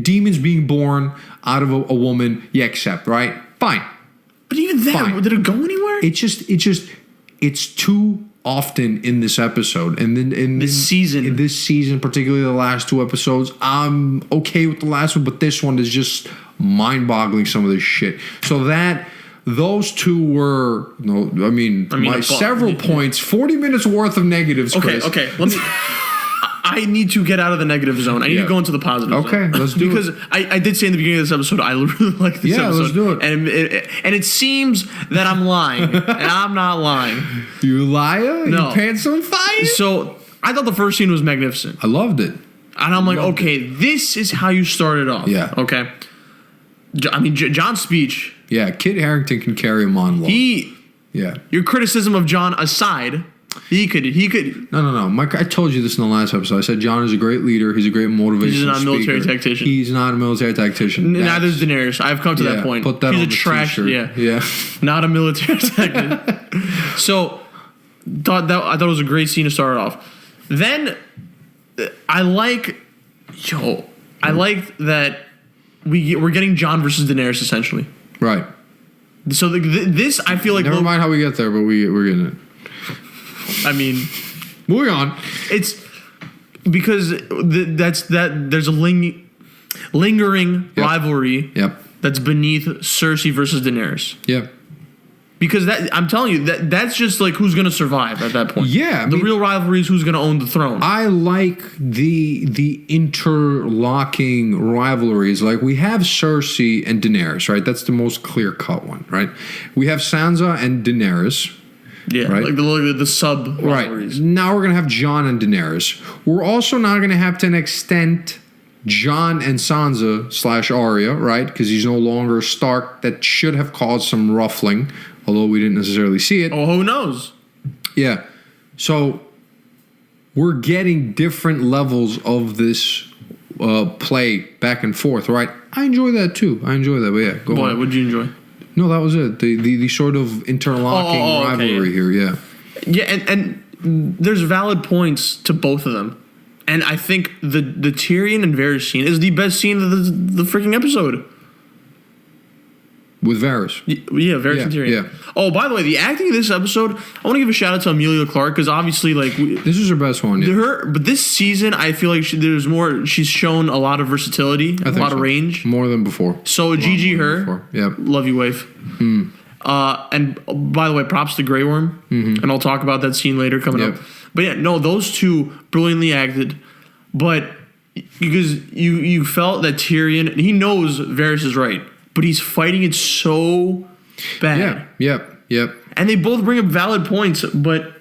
Demons being born out of a woman, you accept, right? Fine. But even then, did it go anywhere? It's too often in this episode, and then in this season, particularly the last 2 episodes. I'm okay with the last one, but this one is just mind-boggling. Some of this shit. So those 2 were several points. 40 minutes worth of negatives. Chris. Okay. I need to get out of the negative zone. I need to go into the positive zone. Okay, let's do it. Because I did say in the beginning of this episode, I really like this episode. Let's do it. And it seems that I'm lying, and I'm not lying. You liar? No. Your pants on fire? So I thought the first scene was magnificent. I loved it. And I'm like, okay, this is how you started off. Yeah. Okay. I mean, John's speech. Yeah, Kit Harington can carry a monologue. Your criticism of John aside, he could. No. Mike, I told you this in the last episode. I said John is a great leader. He's a great motivational He's not a military tactician. He's not a military tactician. Neither is Daenerys. I've come to that point. Put that He's on a the trash. T-shirt. Yeah. Not a military tactician. So, I thought it was a great scene to start off. Then, I like that we're getting Jon versus Daenerys essentially. Right. So this I feel like never mind how we get there, but we're getting it. I mean, moving on. It's because there's a lingering rivalry. Yep. That's beneath Cersei versus Daenerys. Yeah. Because I'm telling you that's just like who's going to survive at that point. Yeah, the real rivalry is who's going to own the throne. I like the interlocking rivalries. Like we have Cersei and Daenerys, right? That's the most clear cut one, right? We have Sansa and Daenerys. Yeah, right? Like the sub rivalries. Right. Now we're gonna have Jon and Daenerys. We're also not gonna have to an extent Jon and Sansa / Arya, right? Because he's no longer a Stark. That should have caused some ruffling, although we didn't necessarily see it. Oh, who knows? Yeah. So we're getting different levels of this play back and forth, right? I enjoy that too. But yeah, go on. What did you enjoy? No, that was it. The sort of interlocking rivalry here, yeah. Yeah, and there's valid points to both of them. And I think the Tyrion and Varys scene is the best scene of the freaking episode. With Varys. Yeah, Varys and Tyrion. Yeah. Oh, by the way, the acting of this episode, I want to give a shout out to Emilia Clarke because obviously, this is her best one. Yeah. But this season, I feel like she's shown a lot of versatility, a lot of range, more than before. So GG her. Yeah. Love you, wife. And by the way, props to Grey Worm, and I'll talk about that scene later coming up. But yeah, no, those two brilliantly acted, but because you felt that Tyrion, he knows Varys is right. But he's fighting it so bad. Yep. And they both bring up valid points, but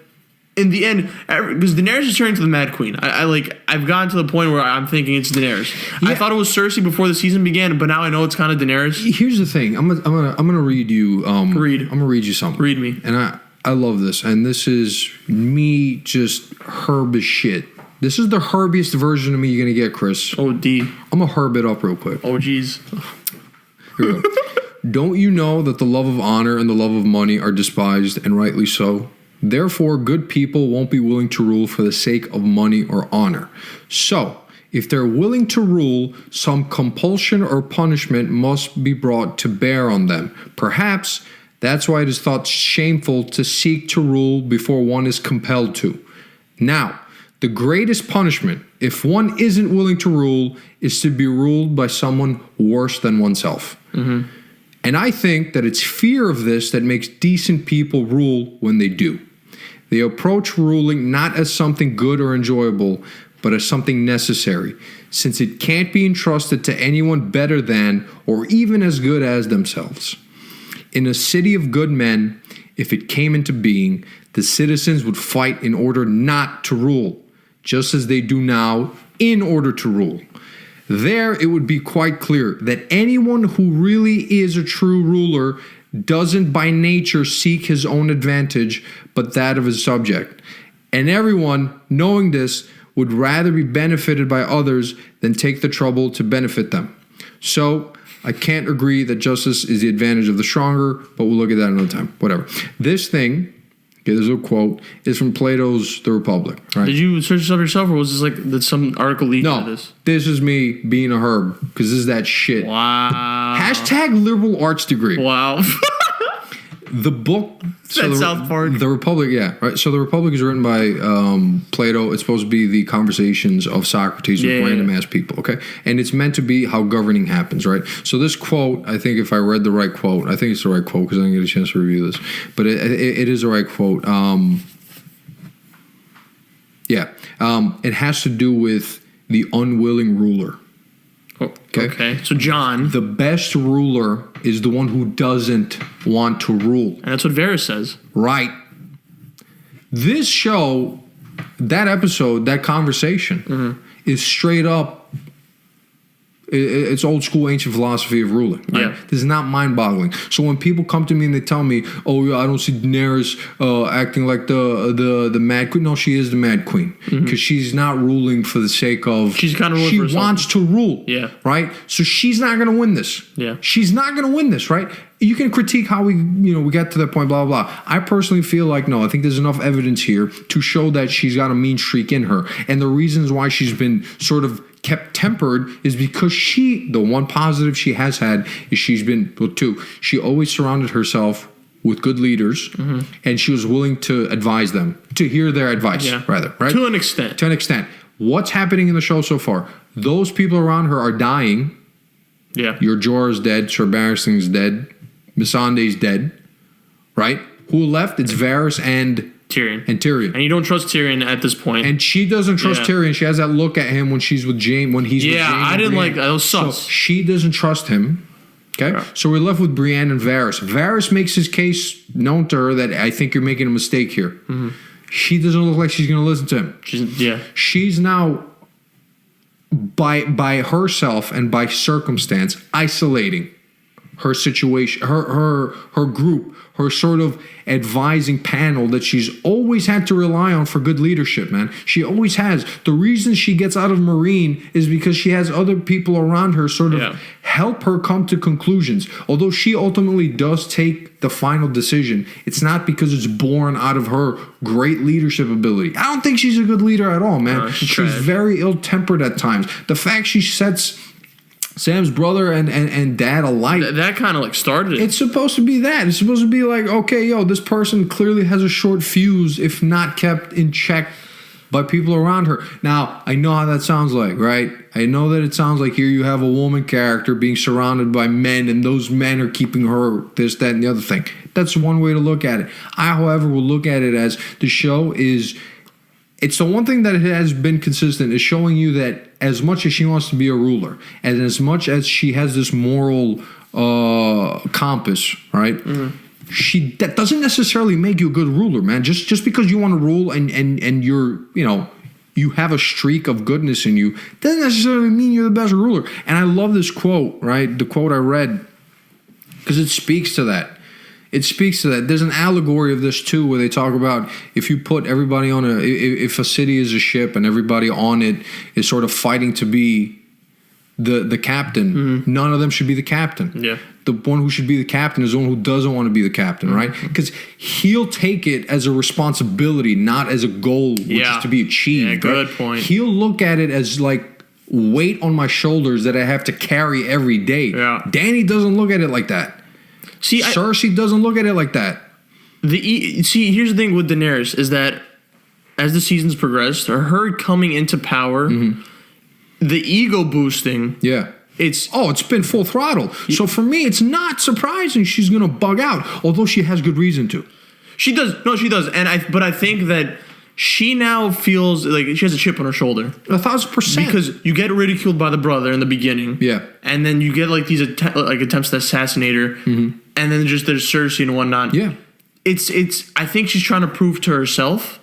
in the end, because Daenerys is turning to the Mad Queen. I've gotten to the point where I'm thinking it's Daenerys. Yeah. I thought it was Cersei before the season began, but now I know it's kind of Daenerys. Here's the thing. I'm gonna read you. I'm gonna read you something. Read me. And I love this. And this is me just herb as shit. This is the herbiest version of me you're gonna get, Chris. Oh, D. I'm gonna herb it up real quick. Oh, geez. Here we go. Don't you know that the love of honor and the love of money are despised, and rightly so? Therefore, good people won't be willing to rule for the sake of money or honor. So, if they're willing to rule, some compulsion or punishment must be brought to bear on them. Perhaps that's why it is thought shameful to seek to rule before one is compelled to. Now, the greatest punishment, if one isn't willing to rule, is to be ruled by someone worse than oneself. Mm-hmm. And I think that it's fear of this that makes decent people rule when they do. They approach ruling not as something good or enjoyable, but as something necessary, since it can't be entrusted to anyone better than or even as good as themselves. In a city of good men, if it came into being, the citizens would fight in order not to rule, just as they do now in order to rule. There it would be quite clear that anyone who really is a true ruler doesn't by nature seek his own advantage, but that of his subject. And everyone, knowing this, would rather be benefited by others than take the trouble to benefit them. So, I can't agree that justice is the advantage of the stronger, but we'll look at that another time. Whatever. This thing, okay, there's a quote, is from Plato's The Republic. Right? Did you search this up yourself, or was this like did some article leak No, into this? this is me being a herb, because this is that shit. Wow. Hashtag liberal arts degree. Wow. The book, That South Park. The Republic, yeah, right. So the Republic is written by Plato. It's supposed to be the conversations of Socrates with random ass people, okay? And it's meant to be how governing happens, right? So this quote, I think if I read the right quote, I think it's the right quote because I didn't get a chance to review this, but it is the right quote. It has to do with the unwilling ruler. Okay. So John. The best ruler is the one who doesn't want to rule. And that's what Varys says. Right. This show, that episode, that conversation is straight up, it's old school ancient philosophy of ruling. Right? Yeah. This is not mind-boggling. So when people come to me and they tell me, "Oh, yeah, I don't see Daenerys acting like the Mad Queen," no, she is the Mad Queen because she's not ruling for the sake of. She's kind of ruling for She herself. wants to rule. Yeah. Right. So she's not going to win this. Yeah. She's not going to win this. Right. You can critique how we got to that point, blah, blah, blah. I personally feel like, no, I think there's enough evidence here to show that she's got a mean streak in her. And the reasons why she's been sort of kept tempered is because the one positive she has had is she always surrounded herself with good leaders and she was willing to advise them, to hear their advice, rather, right? To an extent. To an extent. What's happening in the show so far? Those people around her are dying. Yeah. Your Jorah's dead, Sir Barristan's dead, Missandei's dead, right? Who left? It's Varys and Tyrion. Tyrion. And you don't trust Tyrion at this point. And she doesn't trust Tyrion. She has that look at him when she's with Jaime. When he's with Jaime. I didn't like that. That was sus. So she doesn't trust him. Okay, so we're left with Brienne and Varys. Varys makes his case known to her that I think you're making a mistake here. She doesn't look like she's going to listen to him. She's now by herself and by circumstance isolating her situation, her group, her sort of advising panel that she's always had to rely on for good leadership, man. She always has. The reason she gets out of Marine is because she has other people around her sort of help her come to conclusions. Although she ultimately does take the final decision, it's not because it's born out of her great leadership ability. I don't think she's a good leader at all, man. She's very ill-tempered at times. The fact she sets Sam's brother and dad alike. That kind of like started it. It's supposed to be that. It's supposed to be like, okay, this person clearly has a short fuse if not kept in check by people around her. Now, I know how that sounds like, right? I know that it sounds like here you have a woman character being surrounded by men and those men are keeping her this, that, and the other thing. That's one way to look at it. I, however, will look at it as the show is... It's the one thing that has been consistent is showing you that as much as she wants to be a ruler and as much as she has this moral compass, right? That doesn't necessarily make you a good ruler, man. Just because you want to rule and you're, you have a streak of goodness in you doesn't necessarily mean you're the best ruler. And I love this quote, right? The quote I read, because it speaks to that. It speaks to that. There's an allegory of this too, where they talk about if you put everybody on if a city is a ship and everybody on it is sort of fighting to be the captain, none of them should be the captain. Yeah. The one who should be the captain is the one who doesn't want to be the captain, right? Because he'll take it as a responsibility, not as a goal, which is to be achieved. Yeah, good point. He'll look at it as like weight on my shoulders that I have to carry every day. Yeah. Dany doesn't look at it like that. See, Cersei doesn't look at it like that. Here's the thing with Daenerys is that as the seasons progressed, her coming into power, the ego boosting. Yeah. It's been full throttle. So for me, it's not surprising she's going to bug out, although she has good reason to. She does. No, she does. But I think that she now feels like she has a chip on her shoulder. 1,000%. Because you get ridiculed by the brother in the beginning. Yeah. And then you get like these attempts to assassinate her. And then just there's Cersei and whatnot. Yeah. It's I think she's trying to prove to herself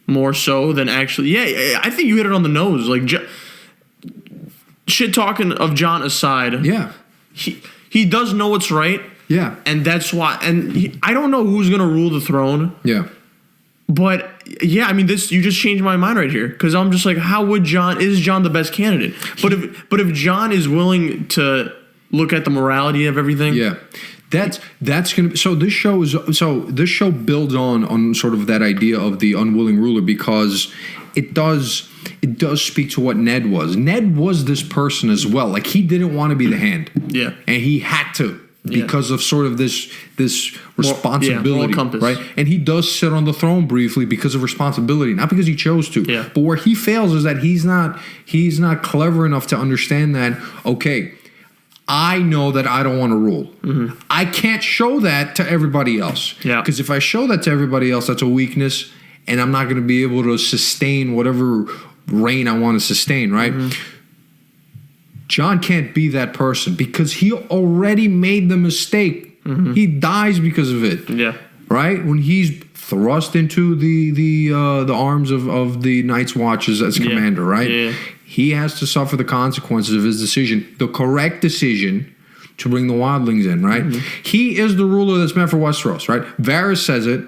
more so than actually. Yeah, I think you hit it on the nose. Like shit talking of Jon aside. Yeah. He does know what's right. Yeah. And that's why. And I don't know who's gonna rule the throne. Yeah. But yeah, I mean, you just changed my mind right here because I'm just like, how would Jon? Is Jon the best candidate? But if Jon is willing to look at the morality of everything. Yeah. That's gonna be, so this show builds on sort of that idea of the unwilling ruler, because it does speak to what Ned was. Ned was this person as well. Like, he didn't want to be the hand. Yeah. And he had to, because of sort of this responsibility, moral compass. right? And he does sit on the throne briefly because of responsibility, not because he chose to. Yeah. But where he fails is that he's not clever enough to understand that, okay, I know that I don't want to rule. Mm-hmm. I can't show that to everybody else. Yeah. Because if I show that to everybody else, that's a weakness, and I'm not going to be able to sustain whatever reign I want to sustain, right? Mm-hmm. Jon can't be that person because he already made the mistake. Mm-hmm. He dies because of it. Yeah. Right? When he's thrust into the arms of the Night's Watch as commander, right? Yeah. He has to suffer the consequences of his decision, the correct decision to bring the wildlings in, right? Mm-hmm. He is the ruler that's meant for Westeros, right? Varys says it.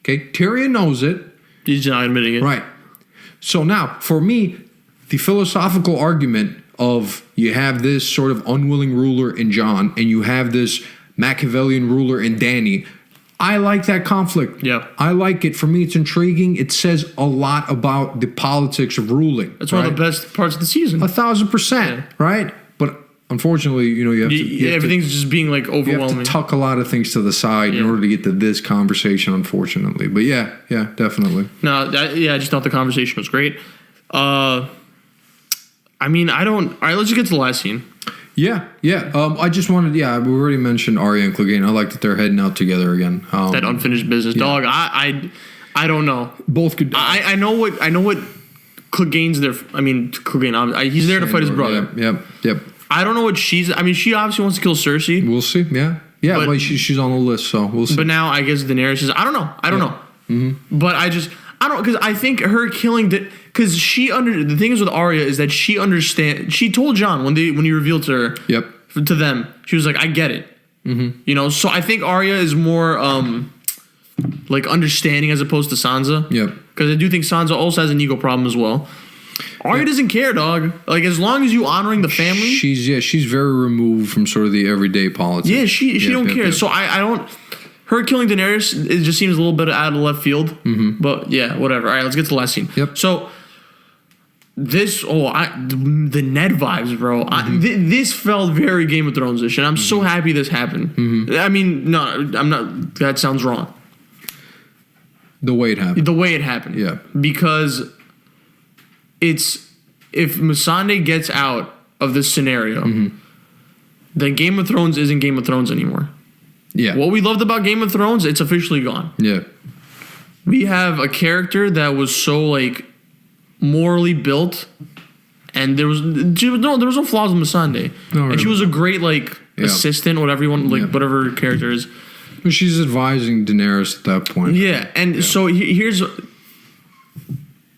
Okay, Tyrion knows it. He's not admitting it. Right. So now, for me, the philosophical argument of you have this sort of unwilling ruler in Jon and you have this Machiavellian ruler in Dany, I like that conflict. Yeah. I like it. For me, it's intriguing. It says a lot about the politics of ruling. That's one of the best parts of the season. 1,000%, right? But unfortunately, you have to... everything's just being, like, overwhelming. You have to tuck a lot of things to the side in order to get to this conversation, unfortunately. But yeah, definitely. No, I just thought the conversation was great. I mean, I don't... All right, let's just get to the last scene. Yeah. I just wanted... Yeah, we already mentioned Arya and Clegane. I like that they're heading out together again. That unfinished business. Yeah. Dog, I don't know. Both could... I know what Clegane's there... I mean, Clegane, he's there to fight his brother. Yep. I don't know what she's... I mean, she obviously wants to kill Cersei. We'll see, yeah. Yeah, but she's on the list, so we'll see. But now, I guess Daenerys is... I don't know. Mm-hmm. But I don't... Because I think her killing... Because the thing is with Arya is that she understands... She told Jon when he revealed to her... Yep. To them, she was like, I get it. Mm-hmm. So I think Arya is more... like understanding as opposed to Sansa. Yep. Because I do think Sansa also has an ego problem as well. Arya doesn't care, dog. Like, as long as you honoring the family... She's very removed from sort of the everyday politics. Yeah, she don't care. Yep. So I don't... Her killing Daenerys, it just seems a little bit out of left field. Mm-hmm. But yeah, whatever. All right, let's get to the last scene. Yep. So the Ned vibes, bro. Mm-hmm. This felt very Game of Thrones-ish, and I'm so happy this happened. Mm-hmm. I mean, no, I'm not... That sounds wrong. The way it happened. Yeah. Because... if Missandei gets out of this scenario, mm-hmm. then Game of Thrones isn't Game of Thrones anymore. Yeah. What we loved about Game of Thrones, it's officially gone. Yeah. We have a character that was so, like, morally built, and there was no flaws in Missandei. No, and she was a great, like, assistant, whatever you want, like, whatever her character is. But she's advising Daenerys at that point. Yeah, and so here's...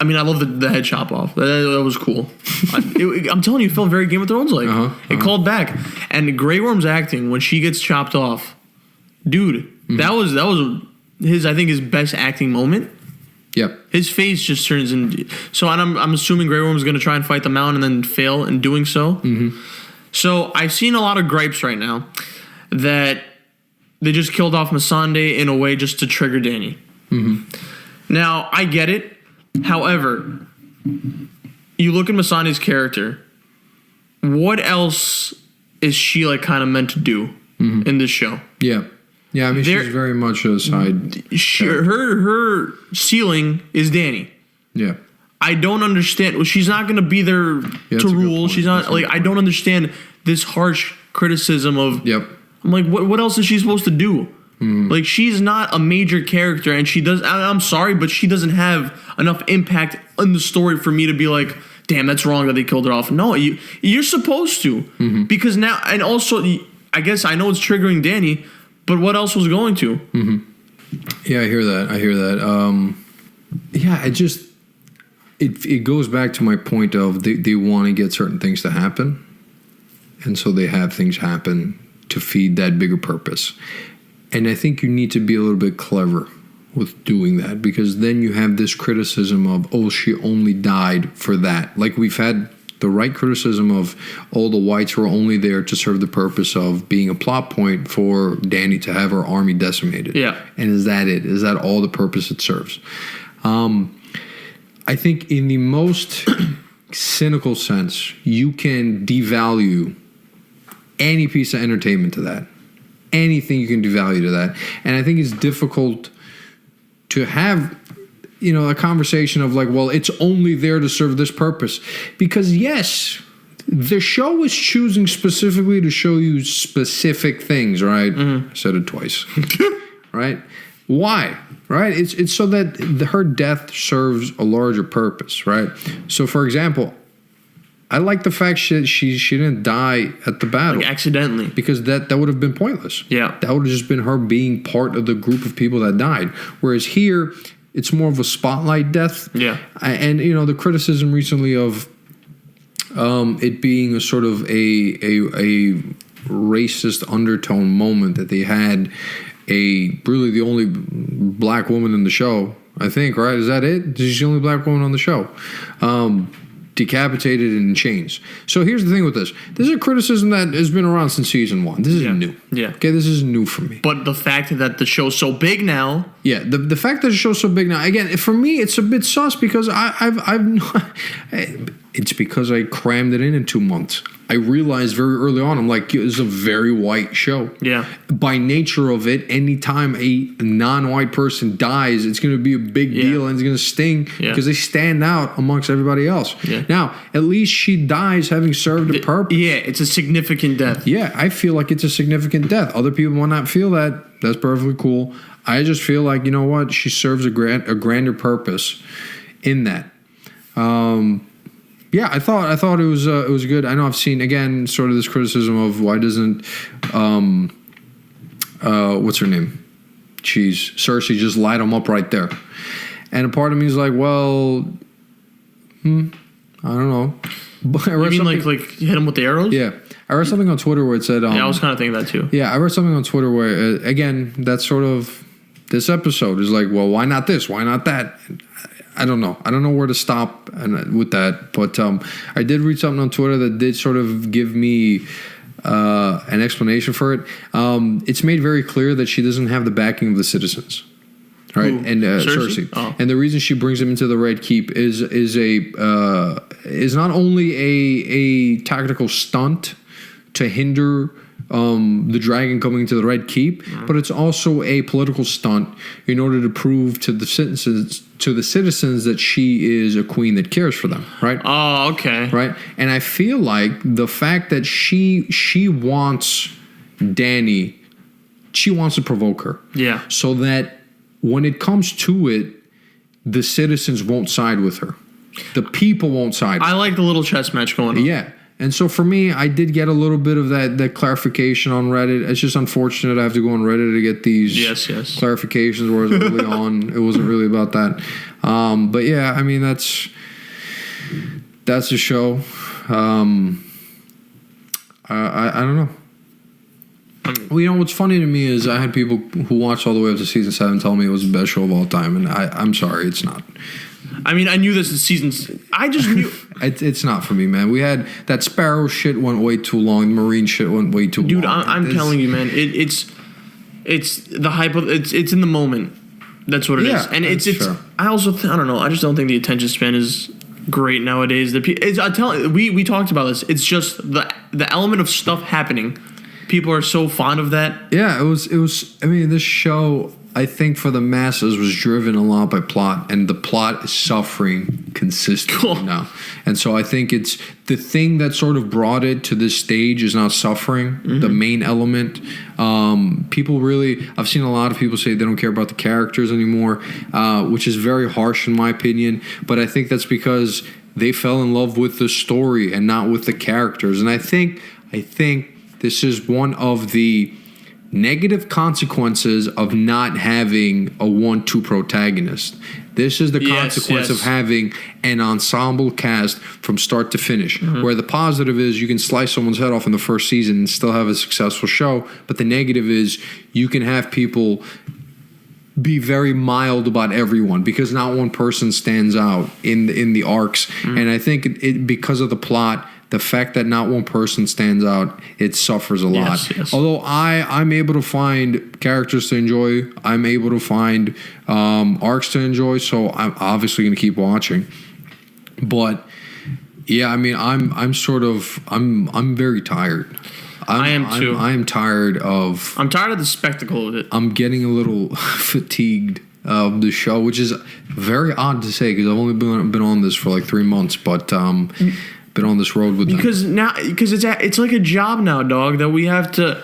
I mean, I love the head chop off. That was cool. I'm telling you, it felt very Game of Thrones like. It called back. And Grey Worm's acting when she gets chopped off, dude, that was his best acting moment. Yep. His face just turns into... So I'm assuming Grey Worm's going to try and fight the Mountain and then fail in doing so. Mm-hmm. So I've seen a lot of gripes right now that they just killed off Missandei in a way just to trigger Dany. Mm-hmm. Now, I get it. However, you look at Missandei's character, what else is she like kind of meant to do in this show? Yeah. Yeah, I mean, she's very much a side. Her ceiling is Dany. Yeah. I don't understand. Well, she's not going to be there to rule. She's not like, I don't understand this harsh criticism of. Yep. I'm like, what else is she supposed to do? Like, she's not a major character, and she does... I'm sorry, but she doesn't have enough impact on the story for me to be like, damn, that's wrong that they killed her off. No, you're supposed to. Mm-hmm. Because now... And also, I guess I know it's triggering Dany, but what else was going to? Mm-hmm. Yeah, I hear that. Yeah, it just... It goes back to my point of they want to get certain things to happen, and so they have things happen to feed that bigger purpose. And I think you need to be a little bit clever with doing that, because then you have this criticism of, oh, she only died for that. Like we've had The right criticism of all the whites were only there to serve the purpose of being a plot point for Dany to have her army decimated. Yeah. And is that it? Is that all the purpose it serves? I think in the most cynical sense, you can devalue any piece of entertainment to that. Anything you can devalue to that. And I think it's difficult to have, a conversation of like, well, it's only there to serve this purpose. Because yes, the show is choosing specifically to show you specific things, right? Mm-hmm. I said it twice. Right? Why? Right? It's so that her death serves a larger purpose, right? So, for example, I like the fact she didn't die at the battle. Like accidentally. Because that would have been pointless. Yeah. That would have just been her being part of the group of people that died. Whereas here, it's more of a spotlight death. Yeah. And, the criticism recently of it being a sort of a racist undertone moment that they had really the only black woman in the show, I think, right? Is that it? She's the only black woman on the show. Decapitated and in chains. So here's the thing with this. This is a criticism that has been around since season 1. This isn't new. Yeah. Okay, this is new for me. But the fact that the show's so big now. Yeah, the fact that the show's so big now, again, for me, it's a bit sus because it's because I crammed it in 2 months. I realized very early on, I'm like, it's a very white show. Yeah. By nature of it, anytime a non-white person dies, it's going to be a big deal and it's going to sting because they stand out amongst everybody else. Yeah. Now, at least she dies having served a purpose. Yeah, it's a significant death. Yeah, I feel like it's a significant death. Other people might not feel that. That's perfectly cool. I just feel like, you know what? She serves a grander purpose in that. Yeah, I thought it was good. I know I've seen again sort of this criticism of why doesn't what's her name? Cersei just light him up right there. And a part of me is like, well, I don't know. But you mean like hit him with the arrows? Yeah. I read something on Twitter where it said I was kind of thinking that too. Yeah, I read something on Twitter where again, that's sort of this episode is like, well, why not this? Why not that? I don't know. I don't know where to stop with that. But I did read something on Twitter that did sort of give me an explanation for it. It's made very clear that she doesn't have the backing of the citizens. Right? Who? And Cersei. Oh. And the reason she brings him into the Red Keep is not only a tactical stunt to hinder the dragon coming into the Red Keep, but it's also a political stunt in order to prove to the citizens that she is a queen that cares for them, right? Oh, okay. Right? And I feel like the fact that she wants Dany, she wants to provoke her. Yeah. So that when it comes to it, the citizens won't side with her. The people won't side with her. I like the little chess match going on. Yeah. And so for me, I did get a little bit of that clarification on Reddit. It's just unfortunate I have to go on Reddit to get these clarifications, whereas early on it wasn't really about that. But yeah, I mean that's the show. I don't know. Well, what's funny to me is I had people who watched all the way up to season 7 tell me it was the best show of all time, and I'm sorry, it's not. I mean, I knew this in seasons. I just knew it's not for me, man. We had that Sparrow shit went way too long. The Marine shit went way too long. Dude, I'm telling you, man. It's the hype of it's in the moment. That's what it is, and it's. Sure. I also I don't know. I just don't think the attention span is great nowadays. We talked about this. It's just the element of stuff happening. People are so fond of that. Yeah, it was. I mean, this show, I think for the masses was driven a lot by plot, and the plot is suffering consistently now. And so I think it's the thing that sort of brought it to this stage is not suffering, the main element. People really, I've seen a lot of people say they don't care about the characters anymore, which is very harsh in my opinion. But I think that's because they fell in love with the story and not with the characters. And I think this is one of the negative consequences of not having a 1-2 protagonist. This is the consequence of having an ensemble cast from start to finish. Where the positive is you can slice someone's head off in the first season and still have a successful show, but the negative is you can have people be very mild about everyone because not one person stands out in the arcs. And I think it because of the plot, the fact that not one person stands out, it suffers a lot. Yes. Although I'm able to find characters to enjoy, I'm able to find arcs to enjoy, so I'm obviously going to keep watching. But yeah, I mean, I'm very tired. I am too. I'm tired of. I'm tired of the spectacle of it. I'm getting a little fatigued of the show, which is very odd to say because I've only been on this for like 3 months, but been on this road with them. Because it's like a job now, dog, that we have to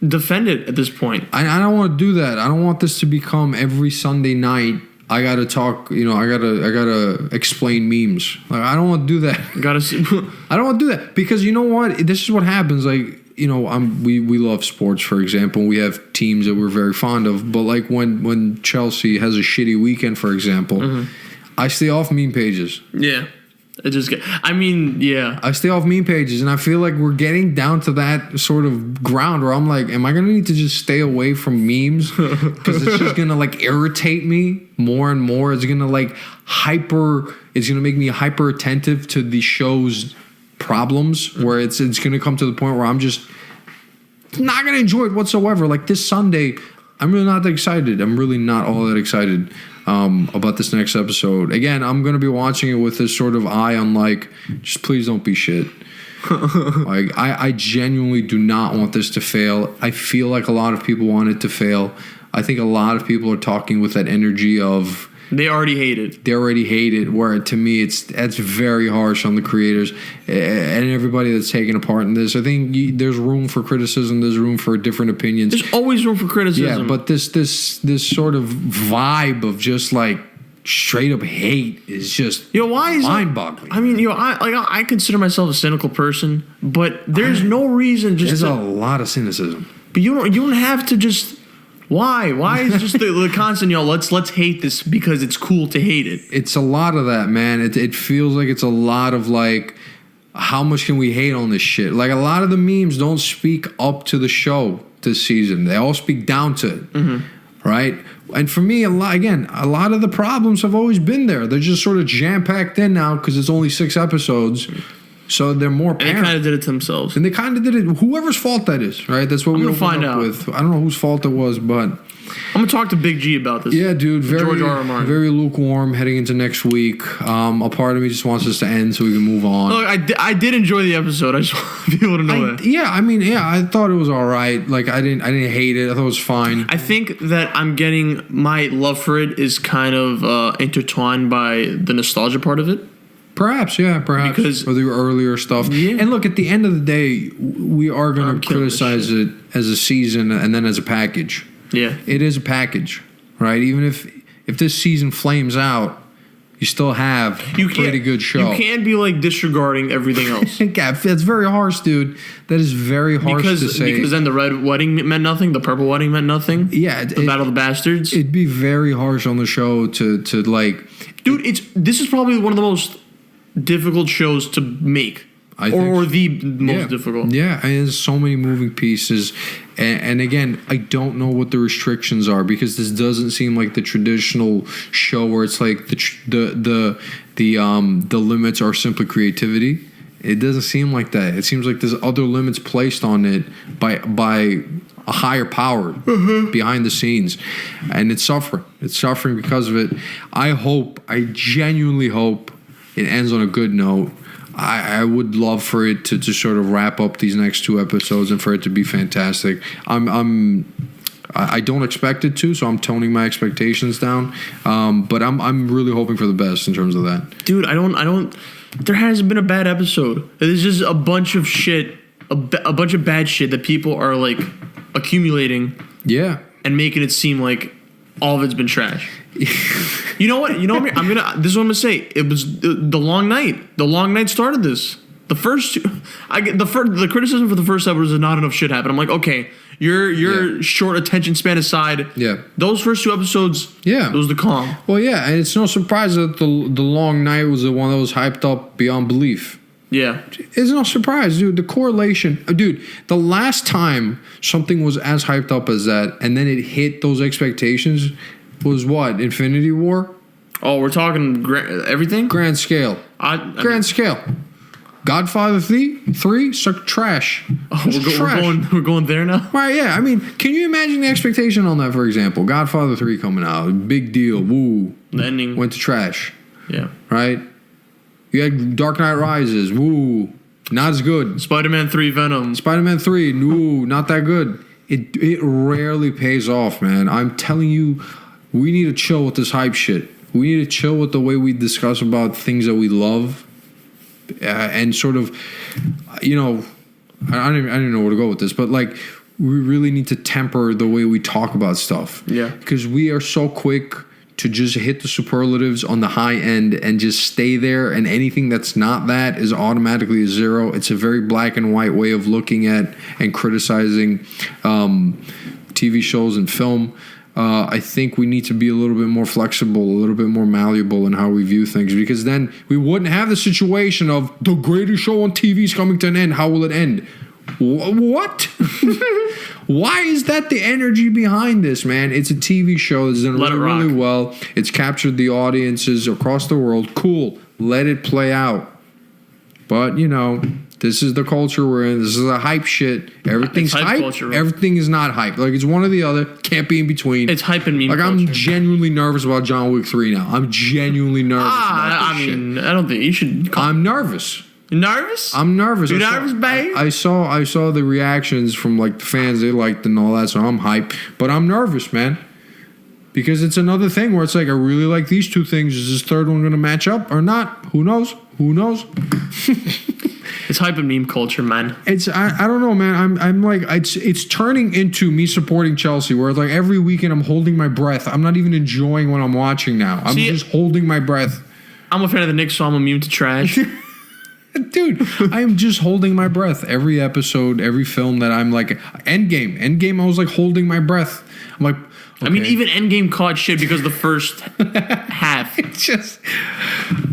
defend it at this point. I don't want to do that. I don't want this to become every Sunday night. I gotta talk. I gotta explain memes. Like I don't want to do that. I don't want to do that because you know what? This is what happens. Like we love sports, for example. We have teams that we're very fond of. But like when Chelsea has a shitty weekend, for example, I stay off meme pages. Yeah. I stay off meme pages, and I feel like we're getting down to that sort of ground where I'm like, am I going to need to just stay away from memes? Because it's just going to like irritate me more and more. It's going to it's going to make me hyper attentive to the show's problems where it's going to come to the point where I'm just not going to enjoy it whatsoever. Like this Sunday, I'm really not that excited. I'm really not all that excited about this next episode. Again, I'm going to be watching it with this sort of eye on like, just please don't be shit. Like I genuinely do not want this to fail. I feel like a lot of people want it to fail. I think a lot of people are talking with that energy of they already hate it. Where to me that's very harsh on the creators and everybody that's taking a part in this. I think there's room for criticism. There's room for different opinions. There's always room for criticism. Yeah, but this sort of vibe of just like straight up hate is just mind-boggling. I mean, I consider myself a cynical person, but there's no reason there's a lot of cynicism. But you don't have to just. Why? Why is just the constant, let's hate this because it's cool to hate it? It's a lot of that, man. It feels like it's a lot of like, how much can we hate on this shit? Like a lot of the memes don't speak up to the show this season. They all speak down to it, right? And for me, a lot of the problems have always been there. They're just sort of jam-packed in now because it's only 6 episodes. So they're more apparent. And they kind of did it to themselves. And they kind of did it. Whoever's fault that is, right? That's what we're find out with. I don't know whose fault it was, but I'm gonna talk to Big G about this. Yeah, dude. George R. R. Martin. Very lukewarm heading into next week. A part of me just wants us to end so we can move on. Look, I did enjoy the episode. I just want people to know that. Yeah, I thought it was all right. Like I didn't hate it. I thought it was fine. I think that I'm getting my love for it is kind of intertwined by the nostalgia part of it. Perhaps. Because or the earlier stuff. Yeah. And look, at the end of the day, we are going to criticize it as a season and then as a package. Yeah. It is a package, right? Even if this season flames out, you still have a pretty good show. You can't be like disregarding everything else. Yeah, that's very harsh, dude. That is very harsh to say. Because then the red wedding meant nothing, the purple wedding meant nothing. Yeah. The Battle of the Bastards. It'd be very harsh on the show to like... Dude, this is probably one of the most difficult shows to make, or the most difficult. Yeah, and there's so many moving pieces, and again, I don't know what the restrictions are because this doesn't seem like the traditional show where it's like the limits are simply creativity. It doesn't seem like that. It seems like there's other limits placed on it by a higher power behind the scenes, and it's suffering. It's suffering because of it. I genuinely hope it ends on a good note. I would love for it to sort of wrap up these next 2 episodes and for it to be fantastic. I don't expect it to, so I'm toning my expectations down. But I'm really hoping for the best in terms of that. Dude, I don't. There hasn't been a bad episode. There's just a bunch of shit, a bunch of bad shit that people are like accumulating. Yeah, and making it seem like all of it's been trash. You know what? This is what I'm gonna say. It was the long night. The long night started this. The first two, the criticism for the first episode is not enough shit happened. I'm like, okay, your short attention span aside. Yeah. Those first 2 episodes. Yeah. It was the calm. Well, yeah, and it's no surprise that the long night was the one that was hyped up beyond belief. Yeah. It's no surprise, dude. The correlation, dude. The last time something was as hyped up as that, and then it hit those expectations, was what? Infinity War. Oh, we're talking everything. Grand scale. Grand scale. Godfather 3 sucked trash. Oh, we're going there now. Right? Yeah. I mean, can you imagine the expectation on that? For example, Godfather 3 coming out, big deal. Woo. The ending went to trash. Yeah. Right. You had Dark Knight Rises. Woo. Not as good. Spider-Man 3 Venom. Spider-Man 3. Woo. Not that good. It rarely pays off, man. I'm telling you, we need to chill with this hype shit. We need to chill with the way we discuss about things that we love. And sort of, you know, I don't even know where to go with this, but like, we really need to temper the way we talk about stuff. Yeah. Because we are so quick to just hit the superlatives on the high end and just stay there, and anything that's not that is automatically a zero. It's a very black and white way of looking at and criticizing TV shows and film. I think we need to be a little bit more flexible, a little bit more malleable in how we view things, because then we wouldn't have the situation of the greatest show on TV is coming to an end. How will it end? What? Why is that the energy behind this, man? It's a TV show that's done really well. It's captured the audiences across the world. Cool. Let it play out. But, you know, this is the culture we're in. This is a hype shit. Everything's hype. Culture, everything is not hype. Like, it's one or the other. Can't be in between. It's hype and meme culture. I'm genuinely nervous about John Wick 3 now. I'm genuinely nervous about this shit. I don't think you should. I'm nervous. Nervous? I'm nervous. You nervous, babe? I saw the reactions from like the fans. They liked and all that, so I'm hyped. But I'm nervous, man. Because it's another thing where it's like, I really like these two things. Is this third one going to match up or not? Who knows? Who knows? It's hype and meme culture, man. It's I don't know, man. I'm like, it's turning into me supporting Chelsea, where it's like every weekend I'm holding my breath. I'm not even enjoying what I'm watching now. I'm just holding my breath. I'm a fan of the Knicks, so I'm immune to trash. Dude, I'm just holding my breath every episode, every film that I'm like, Endgame, I was like holding my breath. I'm like, okay. I mean, even Endgame caught shit because the first half. It's just,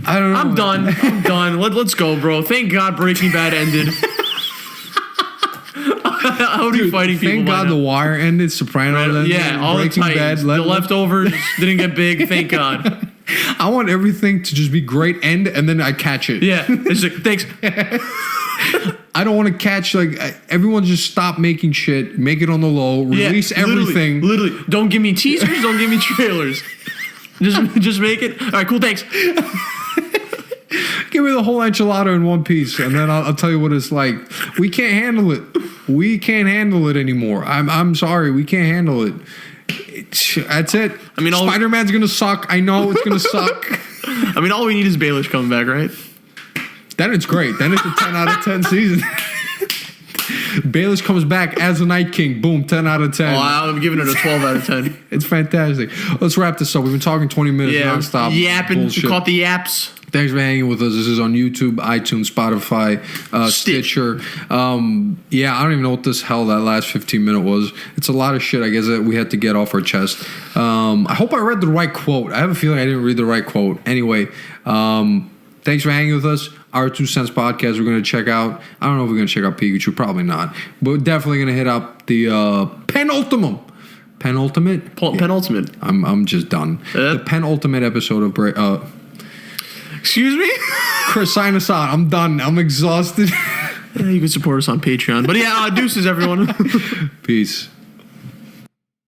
I don't know. I'm done. Let's go, bro. Thank God Breaking Bad ended. I would be fighting people. Thank God The Wire ended, Sopranos ended. Yeah, all the Titans. The leftovers didn't get big, thank God. I want everything to just be great end, and then I catch it. Yeah, it's like, thanks. I don't want to catch, like, everyone just stop making shit, make it on the low, release everything. Literally, don't give me teasers, don't give me trailers. Just make it. All right, cool, thanks. Give me the whole enchilada in one piece, and then I'll tell you what it's like. We can't handle it. We can't handle it anymore. I'm sorry, we can't handle it. That's it. I mean, Spider-Man's gonna suck. I know it's gonna suck. I mean, all we need is Baelish coming back, right? Then it's great. Then it's a 10 out of 10 season. Baelish comes back as the Night King. Boom, 10 out of 10. Oh, I'm giving it a 12 out of 10. It's fantastic. Let's wrap this up. We've been talking 20 minutes nonstop. Yapping. We caught the yaps. Thanks for hanging with us. This is on YouTube, iTunes, Spotify, Stitcher. I don't even know what this hell that last 15 minute was. It's a lot of shit, I guess, that we had to get off our chest. I hope I read the right quote. I have a feeling I didn't read the right quote. Anyway, thanks for hanging with us. Our 2 Cents podcast we're going to check out. I don't know if we're going to check out Pikachu. Probably not. But we're definitely going to hit up the penultimate. Penultimate. I'm just done. The penultimate episode of... Excuse me? Chris, sign us out. I'm done. I'm exhausted. You can support us on Patreon. But yeah, deuces, everyone. Peace.